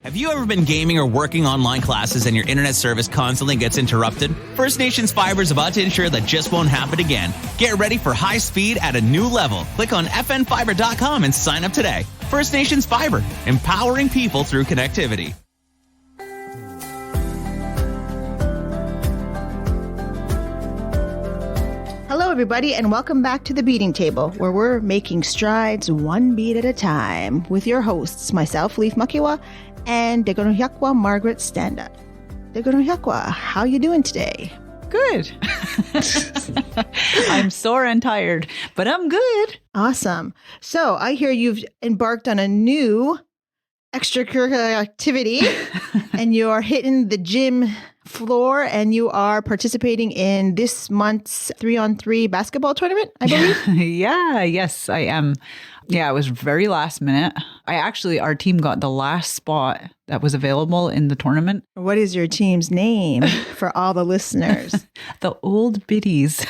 Have you ever been gaming or working online classes and your internet service constantly gets interrupted? First Nations Fiber is about to ensure that just won't happen again. Get ready for high speed at a new level. Click on fnfiber.com and sign up today. First Nations Fiber, empowering people through connectivity. Hello, everybody, and welcome back to the Beading Table, where we're making strides one bead at a time with your hosts, myself, Leith Makiwa, and Degonohiakwa Margaret Standa. Degonohiakwa, how you doing today? Good. I'm sore and tired, but I'm good. Awesome. So I hear you've embarked on a new extracurricular activity, and you are hitting the gym floor, and you are participating in this month's 3-on-3 basketball tournament, I believe? Yes, I am. Yeah, it was very last minute. Our team got the last spot that was available in the tournament. What is your team's name for all the listeners? The Old Biddies.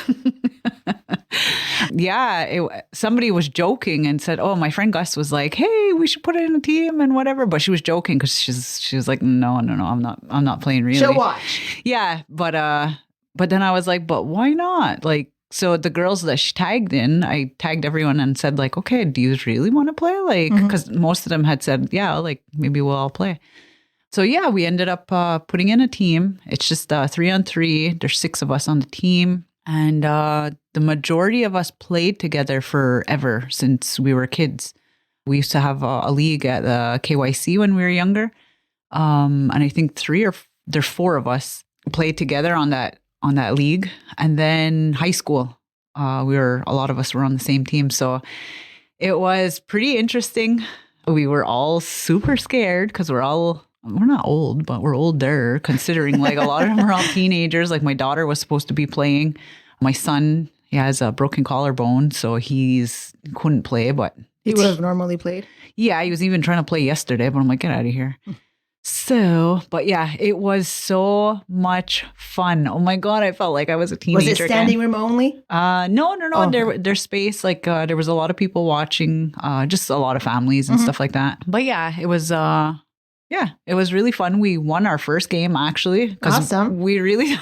Yeah, somebody was joking and said, "Oh, my friend Gus was like, hey, we should put it in a team and whatever." But she was joking because she was like, no, I'm not playing really. She'll watch. Yeah, but then I was like, but why not? Like, so the girls that she tagged in, I tagged everyone and said like, okay, do you really want to play? Like, because most of them had said, yeah, like maybe we'll all play. So yeah, we ended up putting in a team. It's just 3-on-3. There's 6 of us on the team. And the majority of us played together forever since we were kids. We used to have a league at KYC when we were younger. And I think 4 of us played together on that league. And then high school, a lot of us were on the same team. So it was pretty interesting. We were all super scared because we're not old, but we're older considering like a lot of them are all teenagers. Like my daughter was supposed to be playing. My son, he has a broken collarbone, so he couldn't play, but He would have normally played? Yeah, he was even trying to play yesterday, but I'm like, get out of here. So, but yeah, it was so much fun. Oh my God, I felt like I was a teenager. Was it standing room only? No. Oh. There's space. Like there was a lot of people watching, just a lot of families and stuff like that. But yeah, it was really fun. We won our first game actually. Awesome. We really.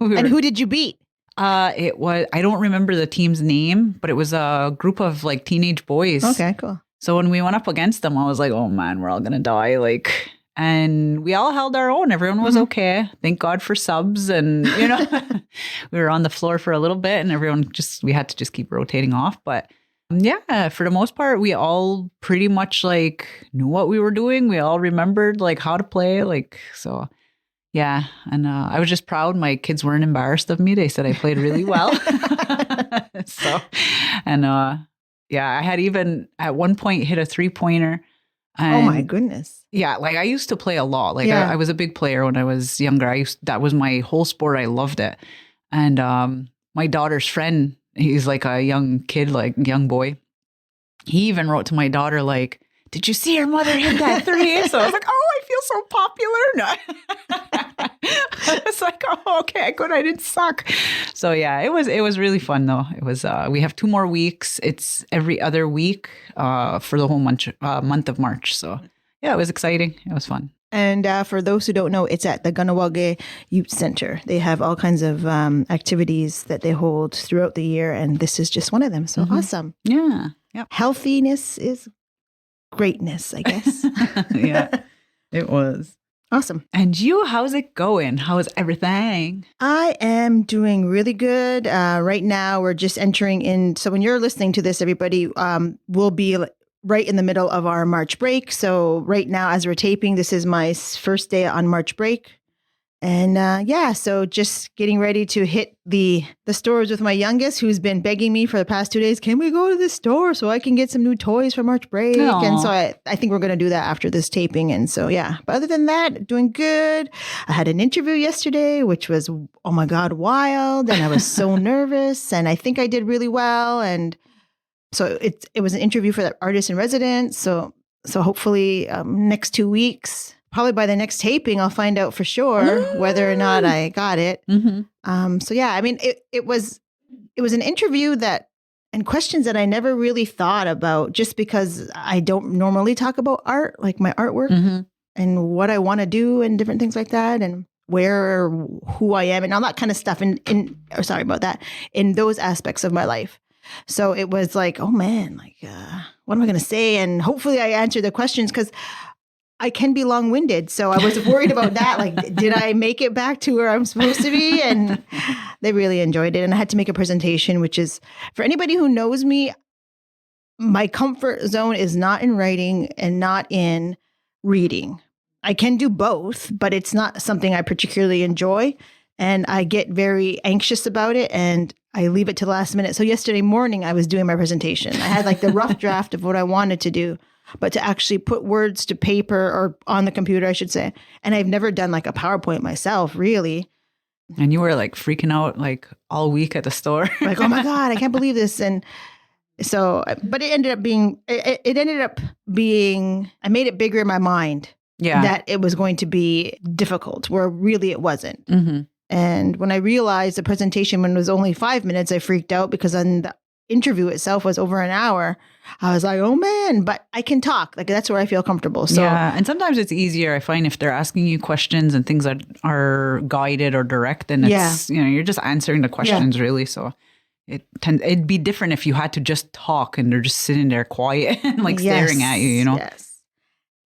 And who did you beat? I don't remember the team's name, but it was a group of like teenage boys. Okay, cool. So when we went up against them, I was like, oh man, we're all gonna die. Like. And we all held our own. Everyone was okay. Thank God for subs. And, we were on the floor for a little bit and we had to just keep rotating off. But yeah, for the most part, we all pretty much like knew what we were doing. We all remembered like how to play. Like, so yeah. And I was just proud. My kids weren't embarrassed of me. They said I played really well. I had even at one point hit a 3-pointer. Oh my goodness. Yeah, like I used to play a lot. Like I was a big player when I was younger. That was my whole sport. I loved it. And my daughter's friend, he's like a young kid, like young boy. He even wrote to my daughter like, did you see your mother hit that 3? So I was like, oh, I feel so popular. No. It's like, oh, okay, good. I didn't suck. So yeah, it was really fun though. It was, we have 2 more weeks. It's every other week for the whole month of March. So yeah, it was exciting. It was fun. And for those who don't know, it's at the Ganawage Youth Center. They have all kinds of activities that they hold throughout the year. And this is just one of them. So awesome. Yeah. Yep. Healthiness is greatness, I guess. Yeah, it was. Awesome. And you, how's it going? How's everything? I am doing really good. Right now, we're just entering in. So when you're listening to this, everybody, we'll be right in the middle of our March break. So right now, as we're taping, this is my first day on March break. And so just getting ready to hit the stores with my youngest, who's been begging me for the past 2 days, can we go to the store so I can get some new toys for March break? Aww. And so I think we're going to do that after this taping. And so, yeah, but other than that, doing good. I had an interview yesterday, which was, oh my God, wild. And I was so nervous, and I think I did really well. And so it was an interview for the artist in residence. So hopefully next 2 weeks, probably by the next taping, I'll find out for sure whether or not I got it. So yeah, I mean, it was an interview and questions that I never really thought about, just because I don't normally talk about art, like my artwork. what I want to do and different things like that, and who I am and all that kind of stuff. Sorry about that, in those aspects of my life. So it was like, oh man, like, what am I going to say? And hopefully I answered the questions, because I can be long-winded. So I was worried about that. Like, did I make it back to where I'm supposed to be? And they really enjoyed it. And I had to make a presentation, which is, for anybody who knows me, my comfort zone is not in writing and not in reading. I can do both, but it's not something I particularly enjoy. And I get very anxious about it, and I leave it to the last minute. So yesterday morning, I was doing my presentation. I had like the rough draft of what I wanted to do, but to actually put words to paper, or on the computer, I should say. And I've never done like a PowerPoint myself, really. And you were like freaking out like all week at the store. Like, oh my God, I can't believe this. And so, but it ended up being, I made it bigger in my mind. Yeah. That it was going to be difficult, where really it wasn't. Mm-hmm. And when I realized the presentation, when it was only 5 minutes, I freaked out, because then the interview itself was over an hour. I was like, oh man, but I can talk. Like, that's where I feel comfortable. So yeah. And sometimes it's easier, I find, if they're asking you questions and things that are guided or direct, then it's, you're just answering the questions really. So it'd be different if you had to just talk and they're just sitting there quiet and like staring at you, Yes.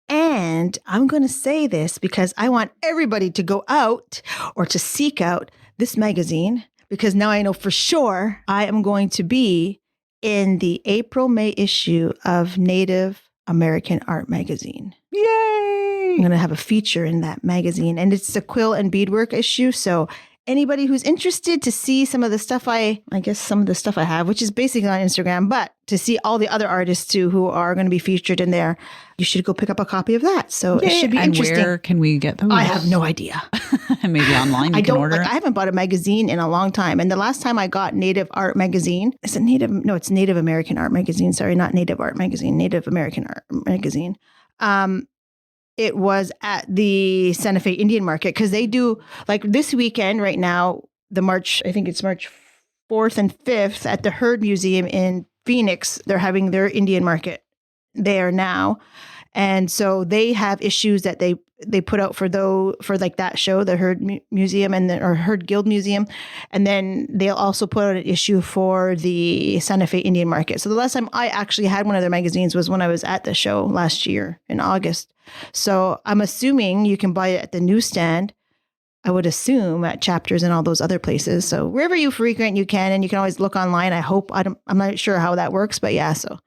And I'm going to say this because I want everybody to go out or to seek out this magazine, because now I know for sure I am going to be in the April-May issue of Native American Art Magazine. Yay! I'm going to have a feature in that magazine, and it's the quill and beadwork issue. So anybody who's interested to see some of the stuff I have, which is basically on Instagram, but to see all the other artists too who are going to be featured in there, you should go pick up a copy of that. So it should be interesting. And where can we get those? I have no idea. Maybe online you can order it? I haven't bought a magazine in a long time. And the last time I got Native Art Magazine, it's Native American Art Magazine. Sorry, not Native Art Magazine, Native American Art Magazine. It was at the Santa Fe Indian Market, because they do, like, this weekend right now, I think it's March 4th and 5th at the Heard Museum in Phoenix. They're having their Indian market there now. And so they have issues that they put out for like that show, the Heard Museum or Heard Guild Museum. And then they'll also put out an issue for the Santa Fe Indian Market. So the last time I actually had one of their magazines was when I was at the show last year in August. So I'm assuming you can buy it at the newsstand. I would assume at Chapters and all those other places. So wherever you frequent, you can, and you can always look online. I'm not sure how that works, but yeah, so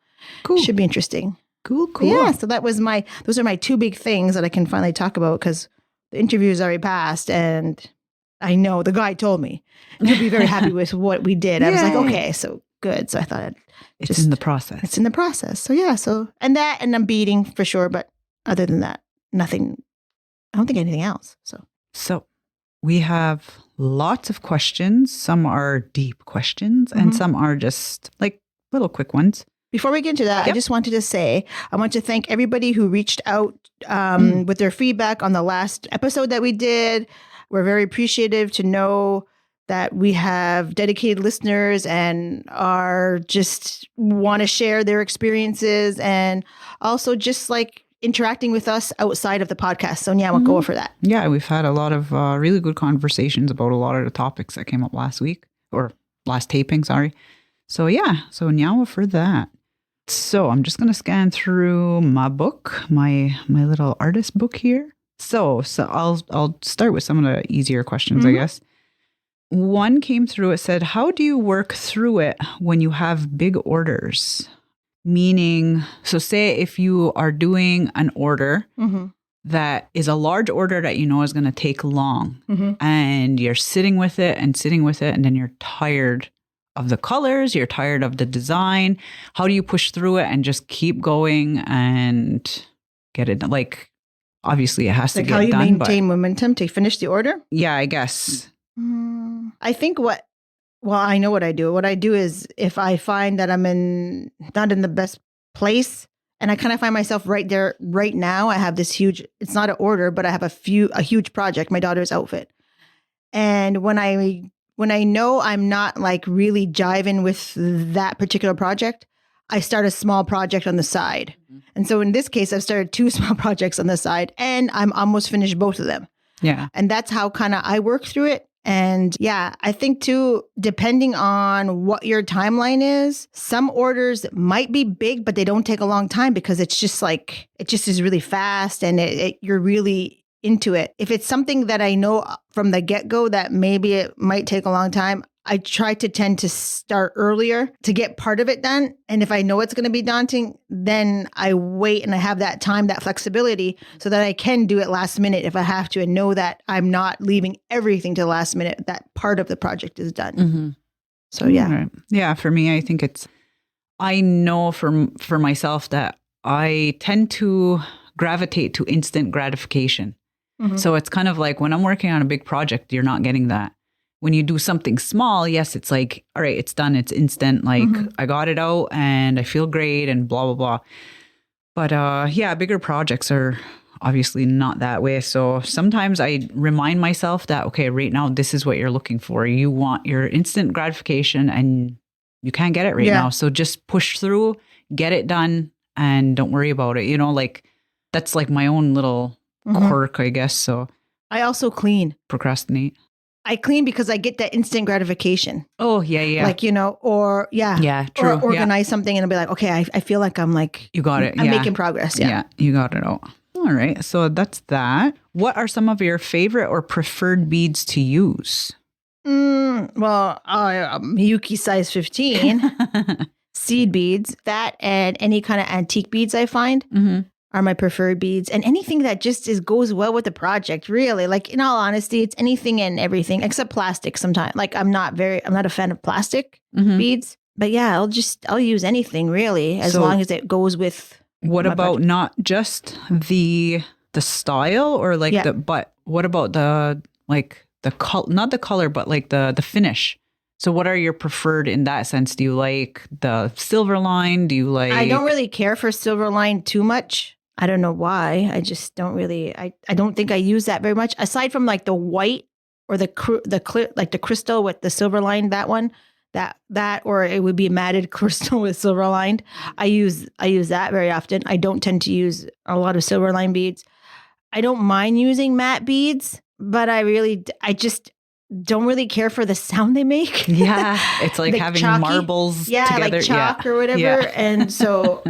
cool. It should be interesting. Cool. Yeah, so those are my two big things that I can finally talk about, because the interview's already passed, and I know the guy told me you'll be very happy with what we did. I was like, okay, so good. So I thought it's in the process. It's in the process. So yeah, and I'm beading for sure, but other than that, nothing. I don't think anything else. So we have lots of questions. Some are deep questions, and some are just like little quick ones. Before we get into that, I just wanted to say, I want to thank everybody who reached out with their feedback on the last episode that we did. We're very appreciative to know that we have dedicated listeners and are just want to share their experiences, and also just like interacting with us outside of the podcast. So yeah, we'll go for that. Yeah, we've had a lot of really good conversations about a lot of the topics that came up last taping, sorry. So yeah, so now for that. So I'm just going to scan through my book, my little artist book here. So I'll start with some of the easier questions, I guess. One came through, it said, how do you work through it when you have big orders? Meaning, so say if you are doing an order that is a large order that you know is going to take long, and you're sitting with it, and then you're tired of the colors, you're tired of the design. How do you push through it and just keep going and get it done? Like, obviously it has to get done. Like how you maintain momentum to finish the order? Yeah, I guess. I think I know what I do. What I do is, if I find that I'm not in the best place, and I kind of find myself right there, right now, I have this huge, it's not an order, but I have a huge project, my daughter's outfit. And when I know I'm not like really jiving with that particular project, I start a small project on the side. And so in this case, I've started 2 small projects on the side and I'm almost finished both of them. Yeah. And that's how kind of I work through it. And yeah, I think too, depending on what your timeline is, some orders might be big, but they don't take a long time because it's just like, it just is really fast and you're really into it. If it's something that I know from the get-go that maybe it might take a long time, I try to tend to start earlier to get part of it done. And if I know it's going to be daunting, then I wait and I have that time, that flexibility so that I can do it last minute if I have to and know that I'm not leaving everything to the last minute. That part of the project is done. Mm-hmm. So yeah. Right. Yeah, for me, I think I know for myself that I tend to gravitate to instant gratification. Mm-hmm. So it's kind of like when I'm working on a big project, you're not getting that. When you do something small, yes, it's like, all right, it's done. It's instant. Like I got it out and I feel great and blah, blah, blah. But yeah, bigger projects are obviously not that way. So sometimes I remind myself that, okay, right now, this is what you're looking for. You want your instant gratification and you can't get it right now. So just push through, get it done and don't worry about it. You know, like that's like my own little quirk, I guess. So I also clean. Procrastinate. I clean because I get that instant gratification. Oh, yeah, yeah. Like, you know, or Yeah, true. Or organize something and I'll be like, okay, I feel like I'm like, you got it. I'm making progress. Yeah, you got it out. All right. So that's that. What are some of your favorite or preferred beads to use? Well, Miyuki size 15, seed beads, that and any kind of antique beads I find. Are my preferred beads, and anything that just goes well with the project, really. Like, in all honesty, it's anything and everything except plastic sometimes. Like, I'm not a fan of plastic beads, but yeah, I'll use anything really, as long as it goes with. What about project. Not just the style or like but what about the color, not the color, but like the finish? So what are your preferred in that sense? Do you like the silver line? Do you like? I don't really care for silver line too much. I don't know why. I just don't really, I don't think I use that very much. Aside from like the white or the clear, like the crystal with the silver line, that one, that, or it would be matted crystal with silver lined. I use that very often. I don't tend to use a lot of silver line beads. I don't mind using matte beads, but I just don't really care for the sound they make. Yeah. It's like having chalky marbles together. Like chalk or whatever. Yeah. And so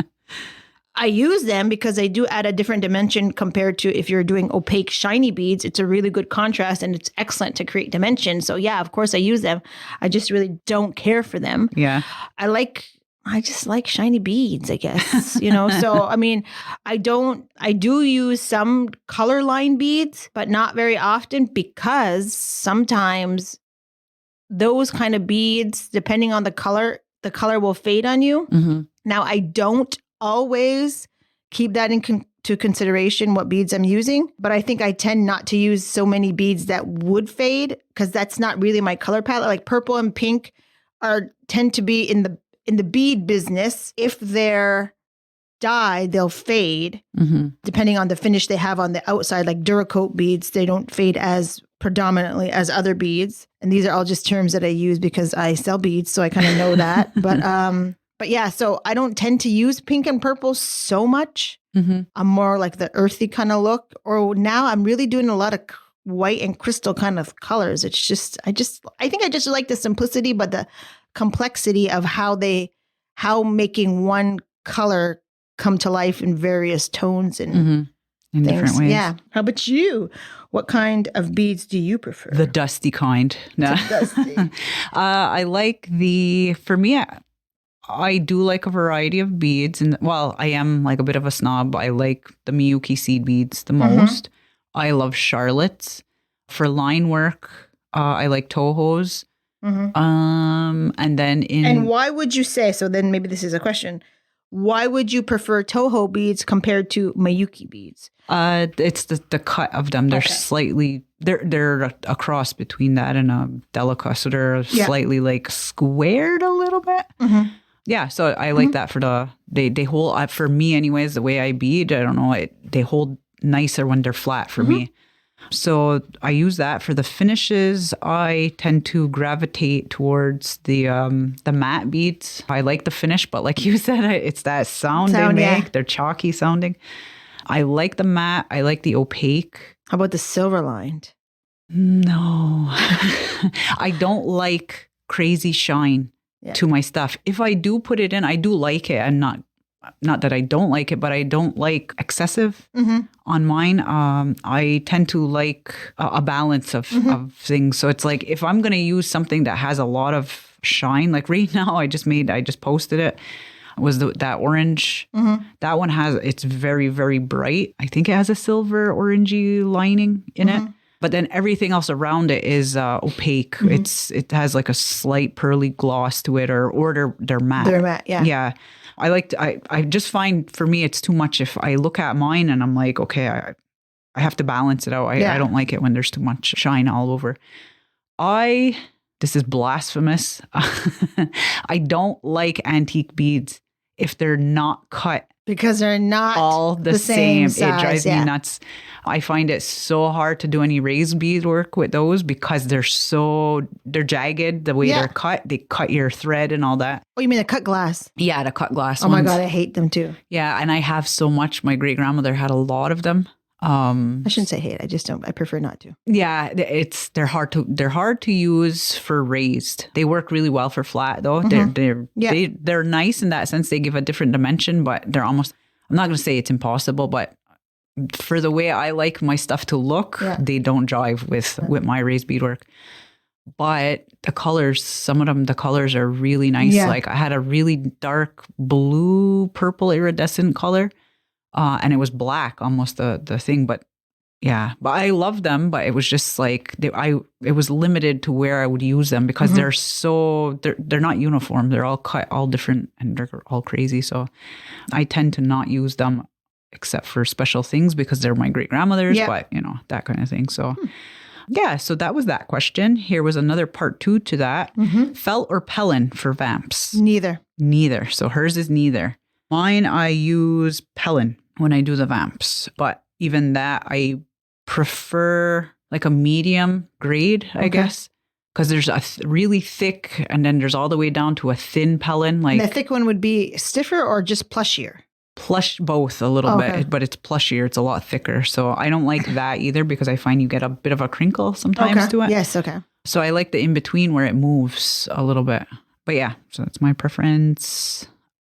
I use them because they do add a different dimension compared to if you're doing opaque, shiny beads. It's a really good contrast and it's excellent to create dimension. So yeah, of course I use them. I just really don't care for them. Yeah. I just like shiny beads, I guess, you know? So, I mean, I do use some color line beads, but not very often because sometimes those kind of beads, depending on the color will fade on you. Now, I don't always keep that into consideration what beads I'm using, but I think I tend not to use so many beads that would fade because that's not really my color palette. Like purple and pink tend to be in the bead business. If they're dyed, they'll fade depending on the finish they have on the outside. Like Duracoat beads, they don't fade as predominantly as other beads. And these are all just terms that I use because I sell beads, so I kind of know that. But yeah, so I don't tend to use pink and purple so much. I'm more like the earthy kind of look. Or now I'm really doing a lot of white and crystal kind of colors. It's just, I think I just like the simplicity, but the complexity of how making one color come to life in various tones and in different ways. Yeah. How about you? What kind of beads do you prefer? The dusty kind. No. Dusty. I like for me, I do like a variety of beads. And well, I am like a bit of a snob. I like the Miyuki seed beads the most. I love Charlotte's. For line work, I like Toho's. And then And why would you say, so then maybe this is a question, why would you prefer Toho beads compared to Miyuki beads? It's the cut of them. They're slightly, they're a cross between that and a delica. So they're slightly like squared a little bit. Yeah, so I like that for they hold, for me anyways, the way I bead, I don't know, they hold nicer when they're flat for me. So I use that for the finishes. I tend to gravitate towards the matte beads. I like the finish, but like you said, it's that sound they make. Yeah. They're chalky sounding. I like the matte. I like the opaque. How about the silver lined? No. I don't like crazy shine to my stuff. If I do put it in, I do like it. And not that I don't like it, but I don't like excessive on mine. I tend to like a balance of things. So it's like if I'm going to use something that has a lot of shine, like right now I just posted it, was that orange. That one it's very, very bright. I think it has a silver orangey lining in it. But then everything else around it is opaque. It has like a slight pearly gloss to it, or they're matte. They're matte, yeah. Yeah. I just find for me it's too much if I look at mine and I'm like, okay, I have to balance it out. I don't like it when there's too much shine all over. This is blasphemous. I don't like antique beads if they're not cut. Because they're not all the same. Size, it drives me nuts. I find it so hard to do any raised bead work with those because they're jagged the way they're cut. They cut your thread and all that. Oh, you mean the cut glass? Yeah, the cut glass ones. My God, I hate them too. Yeah, and I have so much. My great grandmother had a lot of them. I shouldn't say hate. I just don't. I prefer not to. Yeah, they're hard to use for raised. They work really well for flat though. They're nice in that sense. They give a different dimension, but they're almost. I'm not going to say it's impossible, but for the way I like my stuff to look, they don't jive with my raised beadwork. But the colors, some of them, the colors are really nice. Yeah. Like I had a really dark blue, purple iridescent color. And it was black, almost the thing, but I love them, but it was just like, it was limited to where I would use them because they're not uniform. They're all cut, all different, and they're all crazy. So I tend to not use them except for special things because they're my great grandmother's, but that kind of thing. So so that was that question. Here was another part 2 to that. Felt or Pellin for vamps? Neither. So hers is neither. Mine, I use Pellin when I do the vamps, but even that, I prefer like a medium grade, I guess, because there's a really thick, and then there's all the way down to a thin Pellin. Like and the thick one would be stiffer or just plushier? Plush, both a little bit, but it's plushier. It's a lot thicker. So I don't like that either because I find you get a bit of a crinkle sometimes to it. Yes, okay. So I like the in-between where it moves a little bit. But yeah, so that's my preference.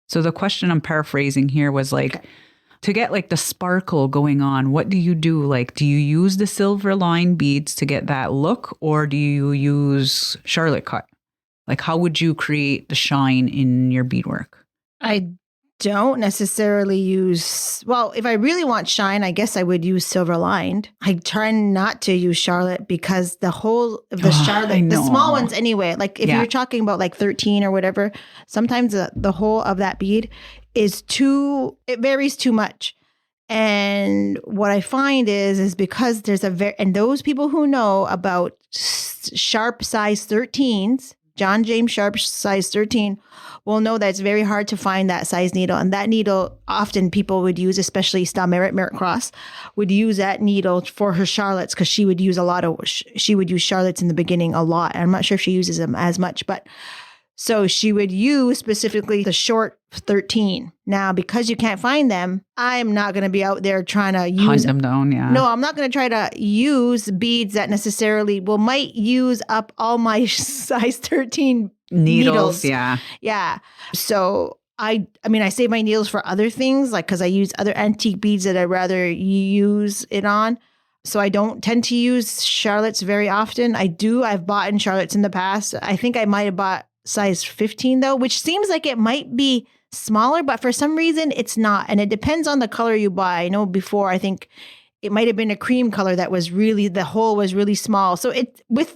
So the question I'm paraphrasing here was like, to get like the sparkle going on, what do you do? Like, do you use the silver line beads to get that look, or do you use Charlotte cut? Like, how would you create the shine in your beadwork? I don't necessarily use, well, if I really want shine, I guess I would use silver lined. I try not to use Charlotte because the whole of the Charlotte, the small ones anyway, like if you're talking about like 13 or whatever, sometimes the whole of that bead is it varies too much. And what I find is because there's and those people who know about sharp size 13s, John James Sharp size 13, will know that it's very hard to find that size needle. And that needle, often people would use, especially Merritt Cross, would use that needle for her Charlottes because she would use Charlottes in the beginning a lot. I'm not sure if she uses them as much, but so she would use specifically the short 13. Now, because you can't find them, I'm not going to be out there trying to hunt them down. Yeah. No, I'm not going to try to use beads that necessarily might use up all my size 13 needles. Yeah. Yeah. So I save my needles for other things, like because I use other antique beads that I'd rather use it on. So I don't tend to use Charlottes very often. I've bought in Charlottes in the past. I think I might have bought size 15 though, which seems like it might be smaller, but for some reason it's not. And it depends on the color you buy. I know before, I think it might have been a cream color that was really, the hole was really small. So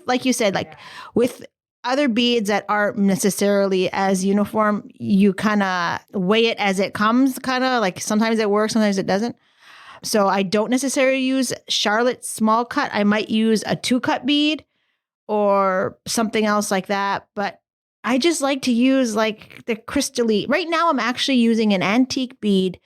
like you said, like with other beads that aren't necessarily as uniform, you kind of weigh it as it comes, kind of like sometimes it works, sometimes it doesn't. So I don't necessarily use Charlotte small cut. I might use a 2-cut bead or something else like that. But I just like to use like the crystally. Right now I'm actually using an antique bead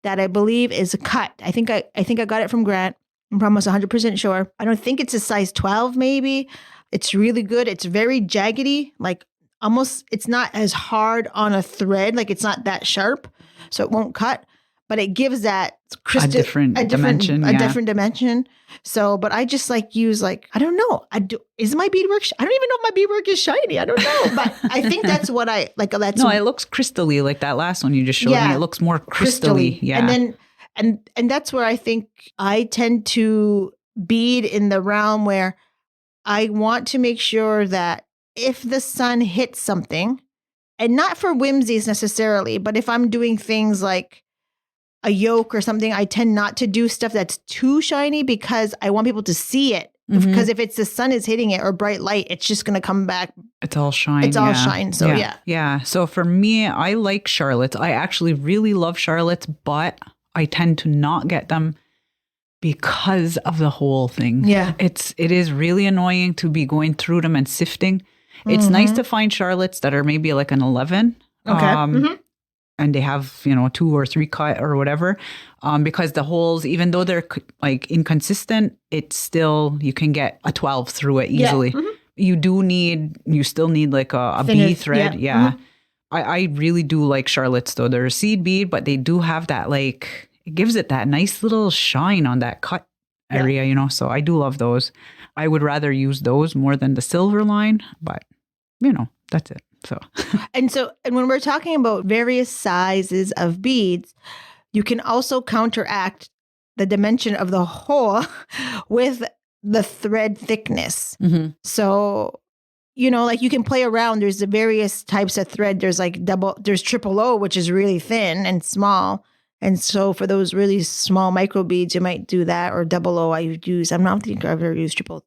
that I believe is a cut. I think I got it from Grant. I'm almost 100% sure. I don't think it's a size 12 maybe. It's really good. It's very jaggedy, like almost, it's not as hard on a thread. Like it's not that sharp, so it won't cut, but it gives that a different dimension. So, but I just like use like, I don't know. Is my beadwork, I don't even know if my beadwork is shiny. I don't know, but I think that's what I like. That's no, it looks crystally like that last one you just showed me. It looks more crystally. Yeah. And then, and that's where I think I tend to bead in the realm where I want to make sure that if the sun hits something, and not for whimsies necessarily, but if I'm doing things like a yoke or something, I tend not to do stuff that's too shiny because I want people to see it. Mm-hmm. Because if it's the sun is hitting it or bright light, it's just going to come back. It's all shine. It's all shine. So yeah. Yeah. So for me, I like Charlottes. I actually really love Charlottes, but I tend to not get them because of the whole thing. Yeah. It is really annoying to be going through them and sifting. It's nice to find Charlottes that are maybe like an 11. Okay. And they have, 2 or 3 cut or whatever. Because the holes, even though they're like inconsistent, it's still, you can get a 12 through it easily. Yeah. You still need like a thinner, bead thread. Yeah. I really do like Charlottes though. They're a seed bead, but they do have that like, it gives it that nice little shine on that cut area, so I do love those. I would rather use those more than the silver line, but that's it. So, and when we're talking about various sizes of beads, you can also counteract the dimension of the hole with the thread thickness. Mm-hmm. So, like you can play around. There's the various types of thread. There's like there's triple O, which is really thin and small. And so for those really small micro beads, you might do that, or double O. I'm not thinking I've ever used triple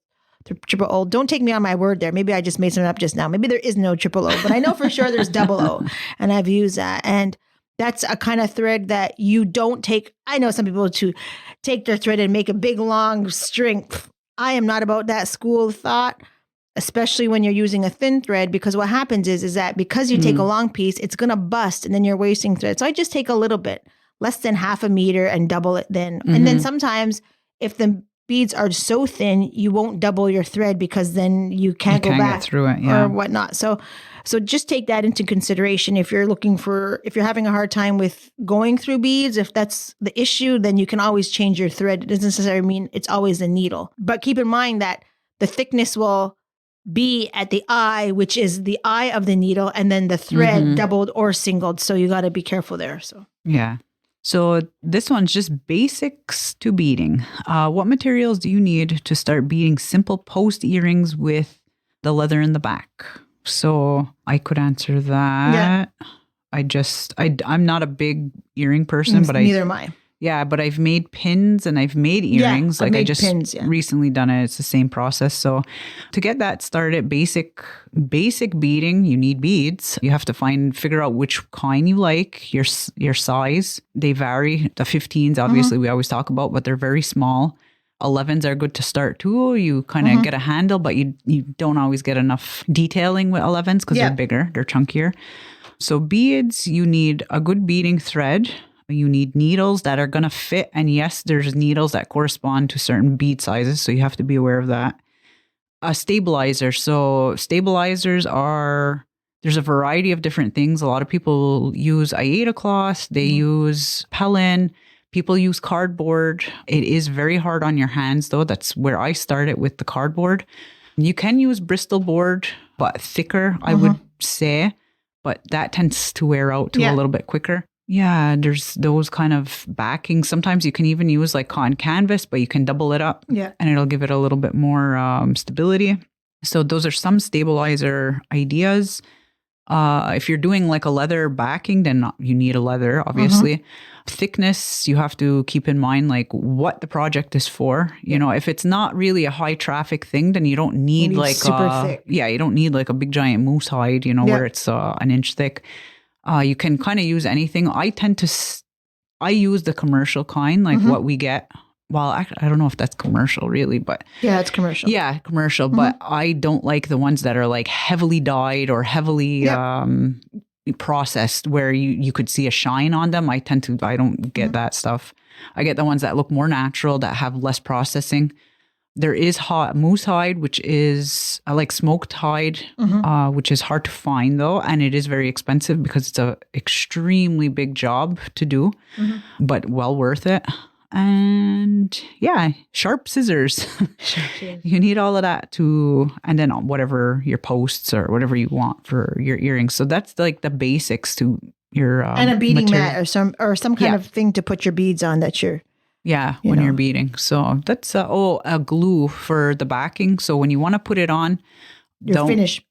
O. Don't take me on my word there. Maybe I just made something up just now. Maybe there is no triple O, but I know for sure there's double O, and I've used that. And that's a kind of thread that you don't take. I know some people to take their thread and make a big long string. I am not about that school of thought, especially when you're using a thin thread, because what happens is that because you take a long piece, it's going to bust and then you're wasting thread. So I just take a little bit, less than half a meter, and double it then. Mm-hmm. And then sometimes if the beads are so thin, you won't double your thread because then you can't go back get through it, or whatnot. So just take that into consideration. If you're having a hard time with going through beads, if that's the issue, then you can always change your thread. It doesn't necessarily mean it's always the needle, but keep in mind that the thickness will be at the eye, which is the eye of the needle, and then the thread doubled or singled. So you got to be careful there. So yeah. So this one's just basics to beading. What materials do you need to start beading simple post earrings with the leather in the back? So I could answer that. Yeah. I'm not a big earring person, but neither am I. Yeah, but I've made pins and I've made earrings. I just recently done it. It's the same process. So to get that started, basic beading, you need beads. You have to figure out which kind you like, your size. They vary. The 15s, obviously, we always talk about, but they're very small. 11s are good to start too. You kind of get a handle, but you don't always get enough detailing with 11s because they're bigger, they're chunkier. So beads, you need a good beading thread. You need needles that are going to fit. And yes, there's needles that correspond to certain bead sizes. So you have to be aware of that. A stabilizer. So stabilizers there's a variety of different things. A lot of people use Iorì cloth. They use Pellin. People use cardboard. It is very hard on your hands though. That's where I started with the cardboard. You can use Bristol board, but thicker, I would say. But that tends to wear out a little bit quicker. Yeah, there's those kind of backing. Sometimes you can even use like cotton canvas, but you can double it up and it'll give it a little bit more stability. So those are some stabilizer ideas. If you're doing like a leather backing, then you need a leather, obviously. Thickness, you have to keep in mind like what the project is for. If it's not really a high traffic thing, then you don't need like super thick. Yeah, you don't need like a big giant moose hide, where it's an inch thick. You can kind of use anything. I use the commercial kind, like what we get. Well, I don't know if that's commercial really, but yeah, it's commercial. Yeah, commercial. But I don't like the ones that are like heavily dyed or heavily, processed where you could see a shine on them. I don't get that stuff. I get the ones that look more natural, that have less processing. There is moose hide, which is like smoked hide, which is hard to find though. And it is very expensive because it's a extremely big job to do, but well worth it. And yeah, sharp scissors. You need all of that and then whatever your posts or whatever you want for your earrings. So that's like the basics to your and a beading material. mat or some kind of thing to put your beads on that you're when you're beading. So that's a glue for the backing. So when you want to put it on, you're finished.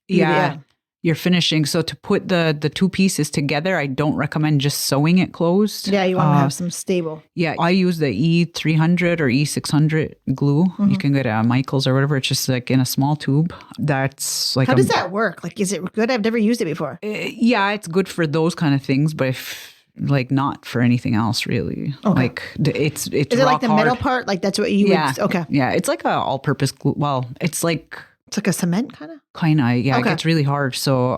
You're finishing. So to put the two pieces together, I don't recommend just sewing it closed. Yeah, you want to have some stable. Yeah, I use the E300 or E600 glue. You can get it at Michael's or whatever. It's just like in a small tube. That's like how does that work? Like, is it good? I've never used it before. Yeah, it's good for those kind of things, but if like not for anything else really. Okay. Like it's is it like the metal part? Like that's what you would. Okay. Yeah, it's like a all-purpose glue. Well, it's like a cement kind of? Yeah, it gets really hard. So,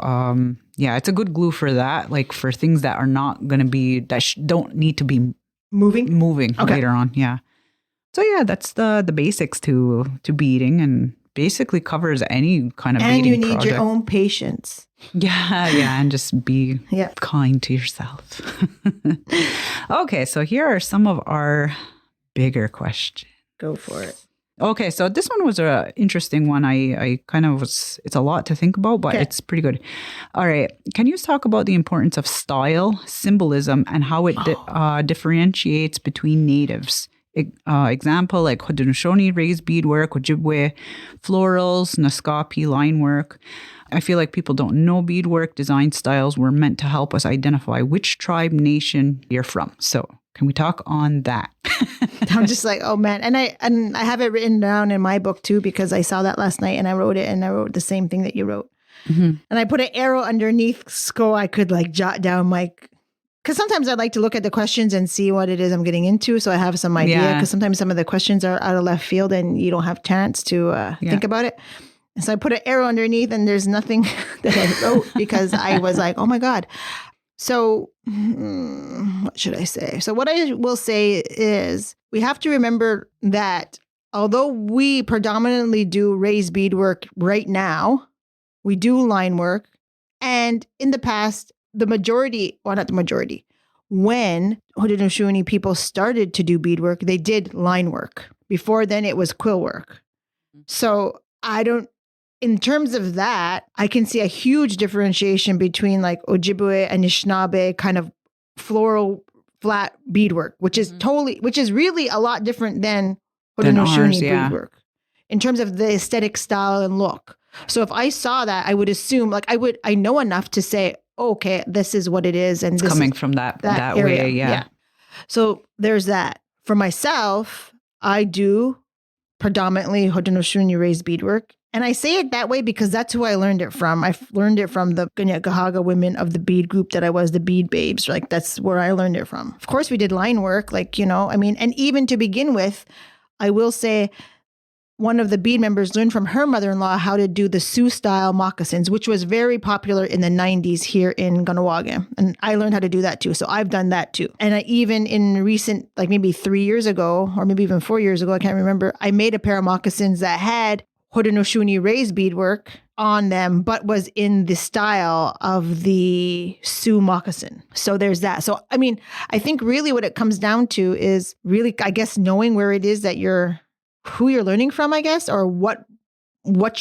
it's a good glue for that, like for things that are not going to be, don't need to be moving later on. Yeah. So yeah, that's the basics to beading, and basically covers any kind of beading project. And you need your own patience. Yeah, and just be kind to yourself. Okay, so here are some of our bigger questions. Go for it. Okay, so this one was an interesting one. It's a lot to think about, but it's pretty good. All right. Can you talk about the importance of style, symbolism, and how it differentiates between natives? Example, like Haudenosaunee raised beadwork, Ojibwe florals, Naskapi line work. I feel like people don't know beadwork design styles were meant to help us identify which tribe, nation you're from. So can we talk on that? I'm just like, oh man. And I have it written down in my book too, because I saw that last night and I wrote it, and I wrote the same thing that you wrote. And I put an arrow underneath so I could like jot down because sometimes I like to look at the questions and see what it is I'm getting into. So I have some idea, because sometimes some of the questions are out of left field and you don't have chance to think about it. And so I put an arrow underneath, and there's nothing that I wrote because I was like, oh my God. So what should I say? So what I will say is we have to remember that although we predominantly do raised beadwork right now, we do line work. And in the past, not the majority, when Haudenosaunee people started to do beadwork, they did line work. Before then, it was quill work. So in terms of that, I can see a huge differentiation between like Ojibwe and Anishinaabe kind of floral flat beadwork, which is really a lot different than Haudenosaunee beadwork in terms of the aesthetic style and look. So if I saw that, I would assume I know enough to say, okay, this is what it is. And it's this coming from that area. way. Yeah. So there's that. For myself, I do predominantly Haudenosaunee raised beadwork. And I say it that way because that's who I learned it from. I learned it from the Gahaga women of the bead group that I was, the bead babes. Like that's where I learned it from. Of course, we did line work, and even to begin with, I will say one of the bead members learned from her mother-in-law how to do the Sioux style moccasins, which was very popular in the 90s here in Kahnawake. And I learned how to do that too. So I've done that too. And I even in recent, like maybe 3 years ago, or maybe even 4 years ago, I can't remember, I made a pair of moccasins that had Haudenosaunee raised beadwork on them, but was in the style of the Sioux moccasin. So there's that. So, I think really what it comes down to is really, I guess, knowing where it is that who you're learning from, I guess, or what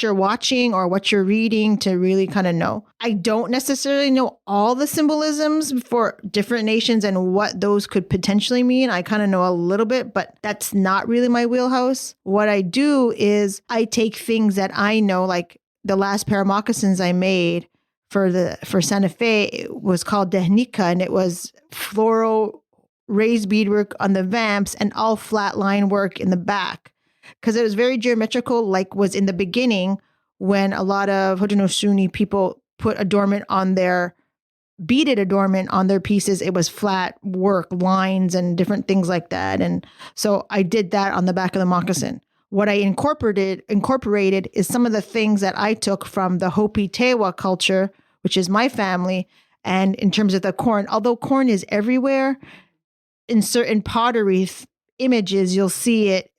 you're watching or what you're reading to really kind of know. I don't necessarily know all the symbolisms for different nations and what those could potentially mean. I kind of know a little bit, but that's not really my wheelhouse. What I do is I take things that I know, like the last pair of moccasins I made for Santa Fe, it was called Tehnika, and it was floral raised beadwork on the vamps and all flat line work in the back. Because it was very geometrical, like was in the beginning when a lot of Haudenosaunee people put beaded adornment on their pieces. It was flat work, lines and different things like that. And so I did that on the back of the moccasin. What I incorporated is some of the things that I took from the Hopi Tewa culture, which is my family, And in terms of the corn, although corn is everywhere, in certain pottery images, you'll see it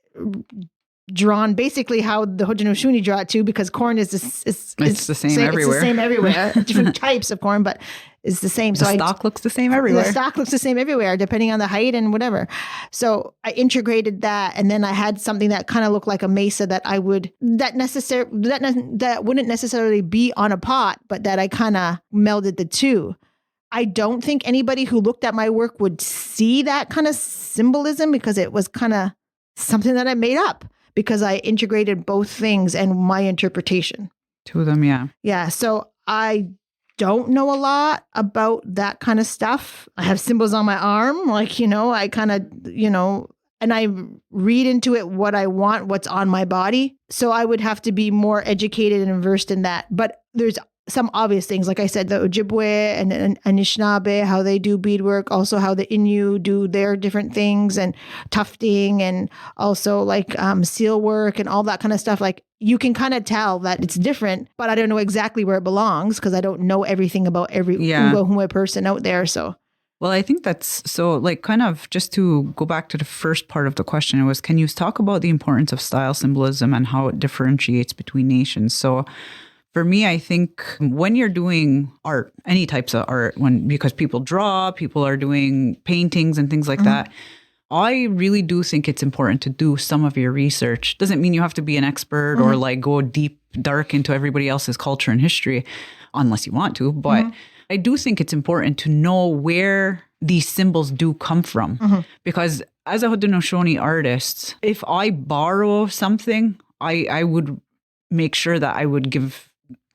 drawn basically how the Haudenosaunee draw it too, because corn is it's the same everywhere. It's the same everywhere. Different types of corn, but it's the same. So the stalk looks the same everywhere. The stalk looks the same everywhere, depending on the height and whatever. So I integrated that, and then I had something that kind of looked like a mesa that that wouldn't necessarily be on a pot, but that I kind of melded the two. I don't think anybody who looked at my work would see that kind of symbolism, because it was kind of something that I made up, because I integrated both things and my interpretation. Two of them, yeah. Yeah. So I don't know a lot about that kind of stuff. I have symbols on my arm, I kind of, and I read into it what I want, what's on my body. So I would have to be more educated and versed in that. But there's some obvious things, like I said, the Ojibwe and Anishinaabe, how they do beadwork, also how the Innu do their different things, and tufting, and also like seal work and all that kind of stuff. Like, you can kind of tell that it's different, but I don't know exactly where it belongs, because I don't know everything about every Uwahuma person out there. So. Well, I think that's so, like, kind of just to go back to the first part of the question, it was, can you talk about the importance of style symbolism and how it differentiates between nations? So for me, I think when you're doing art, any types of art, because people draw, people are doing paintings and things like that, I really do think it's important to do some of your research. Doesn't mean you have to be an expert or like go deep, dark into everybody else's culture and history, unless you want to. But I do think it's important to know where these symbols do come from. Because as a Haudenosaunee artist, if I borrow something, I would make sure that I would give,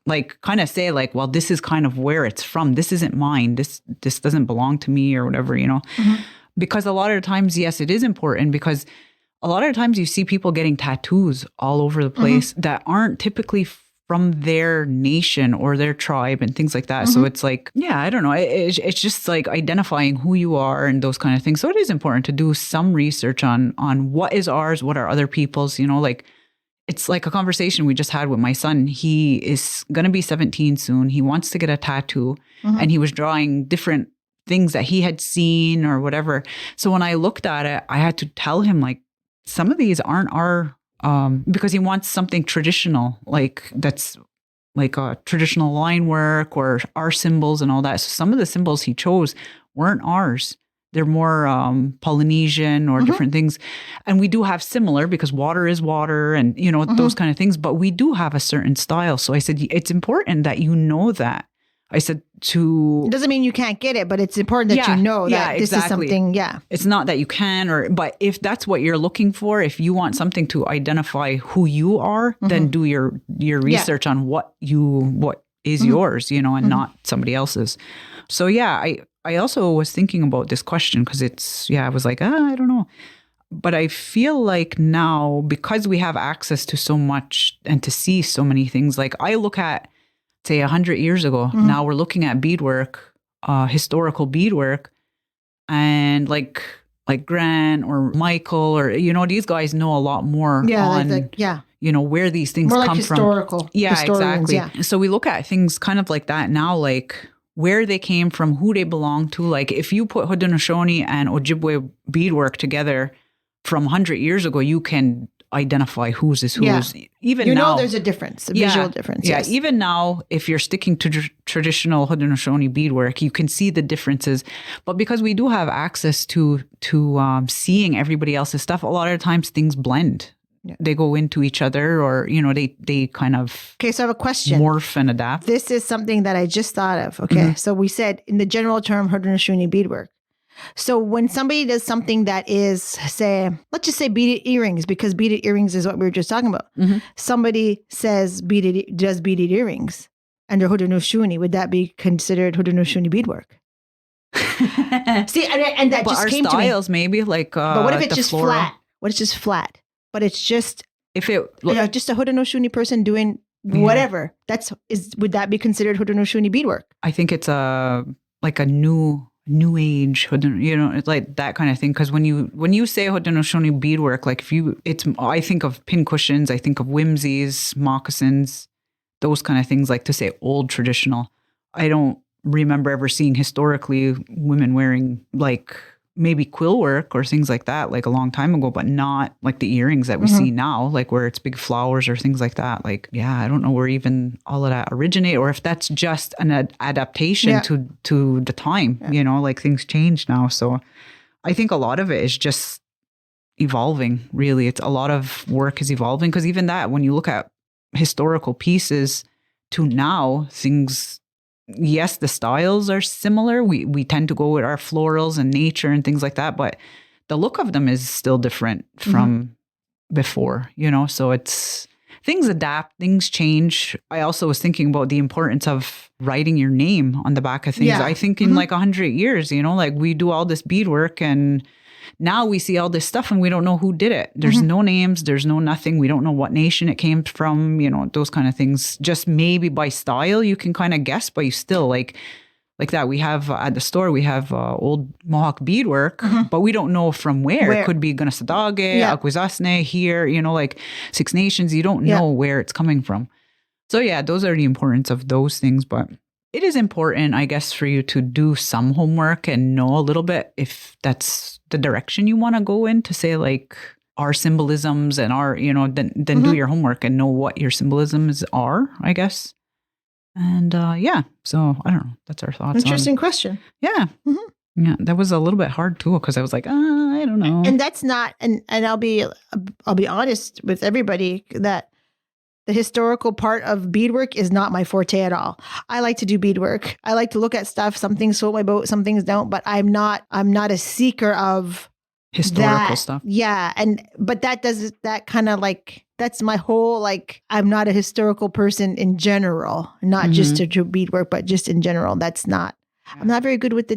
like, kind of say, like, well, this is kind of where it's from. This isn't mine. This doesn't belong to me, or whatever, Because a lot of times, yes, it is important, because a lot of times you see people getting tattoos all over the place that aren't typically from their nation or their tribe and things like that. So it's like, yeah, I don't know. It's just like identifying who you are and those kind of things. So it is important to do some research on what is ours, what are other people's, like. It's like a conversation we just had with my son. He is going to be 17 soon. He wants to get a tattoo, and he was drawing different things that he had seen or whatever. So when I looked at it, I had to tell him, like, some of these aren't our, because he wants something traditional, like that's like a traditional line work or our symbols and all that. So some of the symbols he chose weren't ours. They're more Polynesian or different things. And we do have similar, because water is water and, those kind of things. But we do have a certain style. So I said, it's important that you know that. I said It doesn't mean you can't get it, but it's important that you know that this is something, It's not that you can, but if that's what you're looking for, if you want something to identify who you are, then do your research on what is yours, and not somebody else's. So I also was thinking about this question, because I was like, I don't know. But I feel like now, because we have access to so much and to see so many things, like I look at, say, 100 years ago, now we're looking at beadwork, historical beadwork, and like Grant or Michael or, these guys know a lot more on, where these things more come like historical from. Yeah, historians, exactly. So we look at things kind of like that now, like where they came from, who they belong to. Like if you put Haudenosaunee and Ojibwe beadwork together from 100 years ago, you can identify whose is whose. Even now, there's a difference, a visual difference. Yeah, yes. Even now, if you're sticking to traditional Haudenosaunee beadwork, you can see the differences. But because we do have access to seeing everybody else's stuff, a lot of times things blend. Yeah. They go into each other, or they kind of so I have a question. Morph and adapt. This is something that I just thought of. Okay, so we said in the general term Haudenosaunee beadwork. So when somebody does something that is, say, let's just say beaded earrings, because beaded earrings is what we were just talking about. Somebody says does beaded earrings under Haudenosaunee, would that be considered Haudenosaunee beadwork? See, and that but just our came styles, to me. maybe like. But what if it's just floral? flat? What if it's just flat? But it's just if it just a Haudenosaunee person doing whatever. Would that be considered Haudenosaunee beadwork? I think it's a new age, it's like that kind of thing. Because when you say Haudenosaunee beadwork, like I think of pin cushions, I think of whimsies, moccasins, those kind of things. Like to say old traditional, I don't remember ever seeing historically women wearing like maybe quill work or things like that, like a long time ago, but not like the earrings that we see now, like where it's big flowers or things like that. Like, yeah, I don't know where even all of that originate, or if that's just an adaptation to the time, you know, like things change now. So I think a lot of it is just evolving, really. It's a lot of work is evolving, because even that, when you look at historical pieces to now, things, yes, the styles are similar. We tend to go with our florals and nature and things like that, but the look of them is still different from before, you know? So it's, things adapt, things change. I also was thinking about the importance of writing your name on the back of things. I think in like 100 years, you know, like we do all this beadwork and now we see all this stuff and we don't know who did it. There's no names, there's no nothing. We don't know what nation it came from, you know, those kind of things. Just maybe by style, you can kind of guess, but you still like that. We have at the store, we have old Mohawk beadwork, but we don't know from where. It could be Ganassadage, Akwesasne, here, you know, like Six Nations. You don't know where it's coming from. So yeah, those are the importance of those things. But it is important, I guess, for you to do some homework and know a little bit if that's the direction you want to go in, to say like our symbolisms and our, you know, then do your homework and know what your symbolisms are, I guess. And yeah, so I don't know. That's our thoughts. Interesting question. Yeah. Yeah, that was a little bit hard too, because I was like, I don't know. And that's not, and I'll be honest with everybody that the historical part of beadwork is not my forte at all. I like to do beadwork. I like to look at stuff. Some things float my boat, some things don't. But I'm not a seeker of historical stuff. Yeah, but that kind of like, that's my whole, like, I'm not a historical person in general, not just to do beadwork, but just in general. That's not. I'm not very good with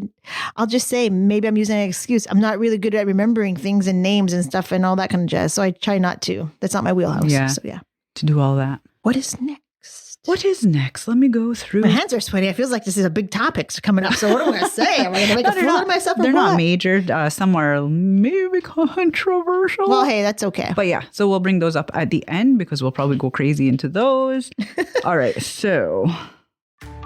I'll just say, maybe I'm using an excuse. I'm not really good at remembering things and names and stuff and all that kind of jazz. So I try not to. That's not my wheelhouse. Yeah. So yeah. To do all that. What is next? What is next? Let me go through. My hands are sweaty. I feel like this is a big topic coming up. So what am I going to say? Am I going to make a fool of myself? They're not majored. Some are maybe controversial. Well, hey, that's okay. But yeah, so we'll bring those up at the end because we'll probably go crazy into those. All right, so...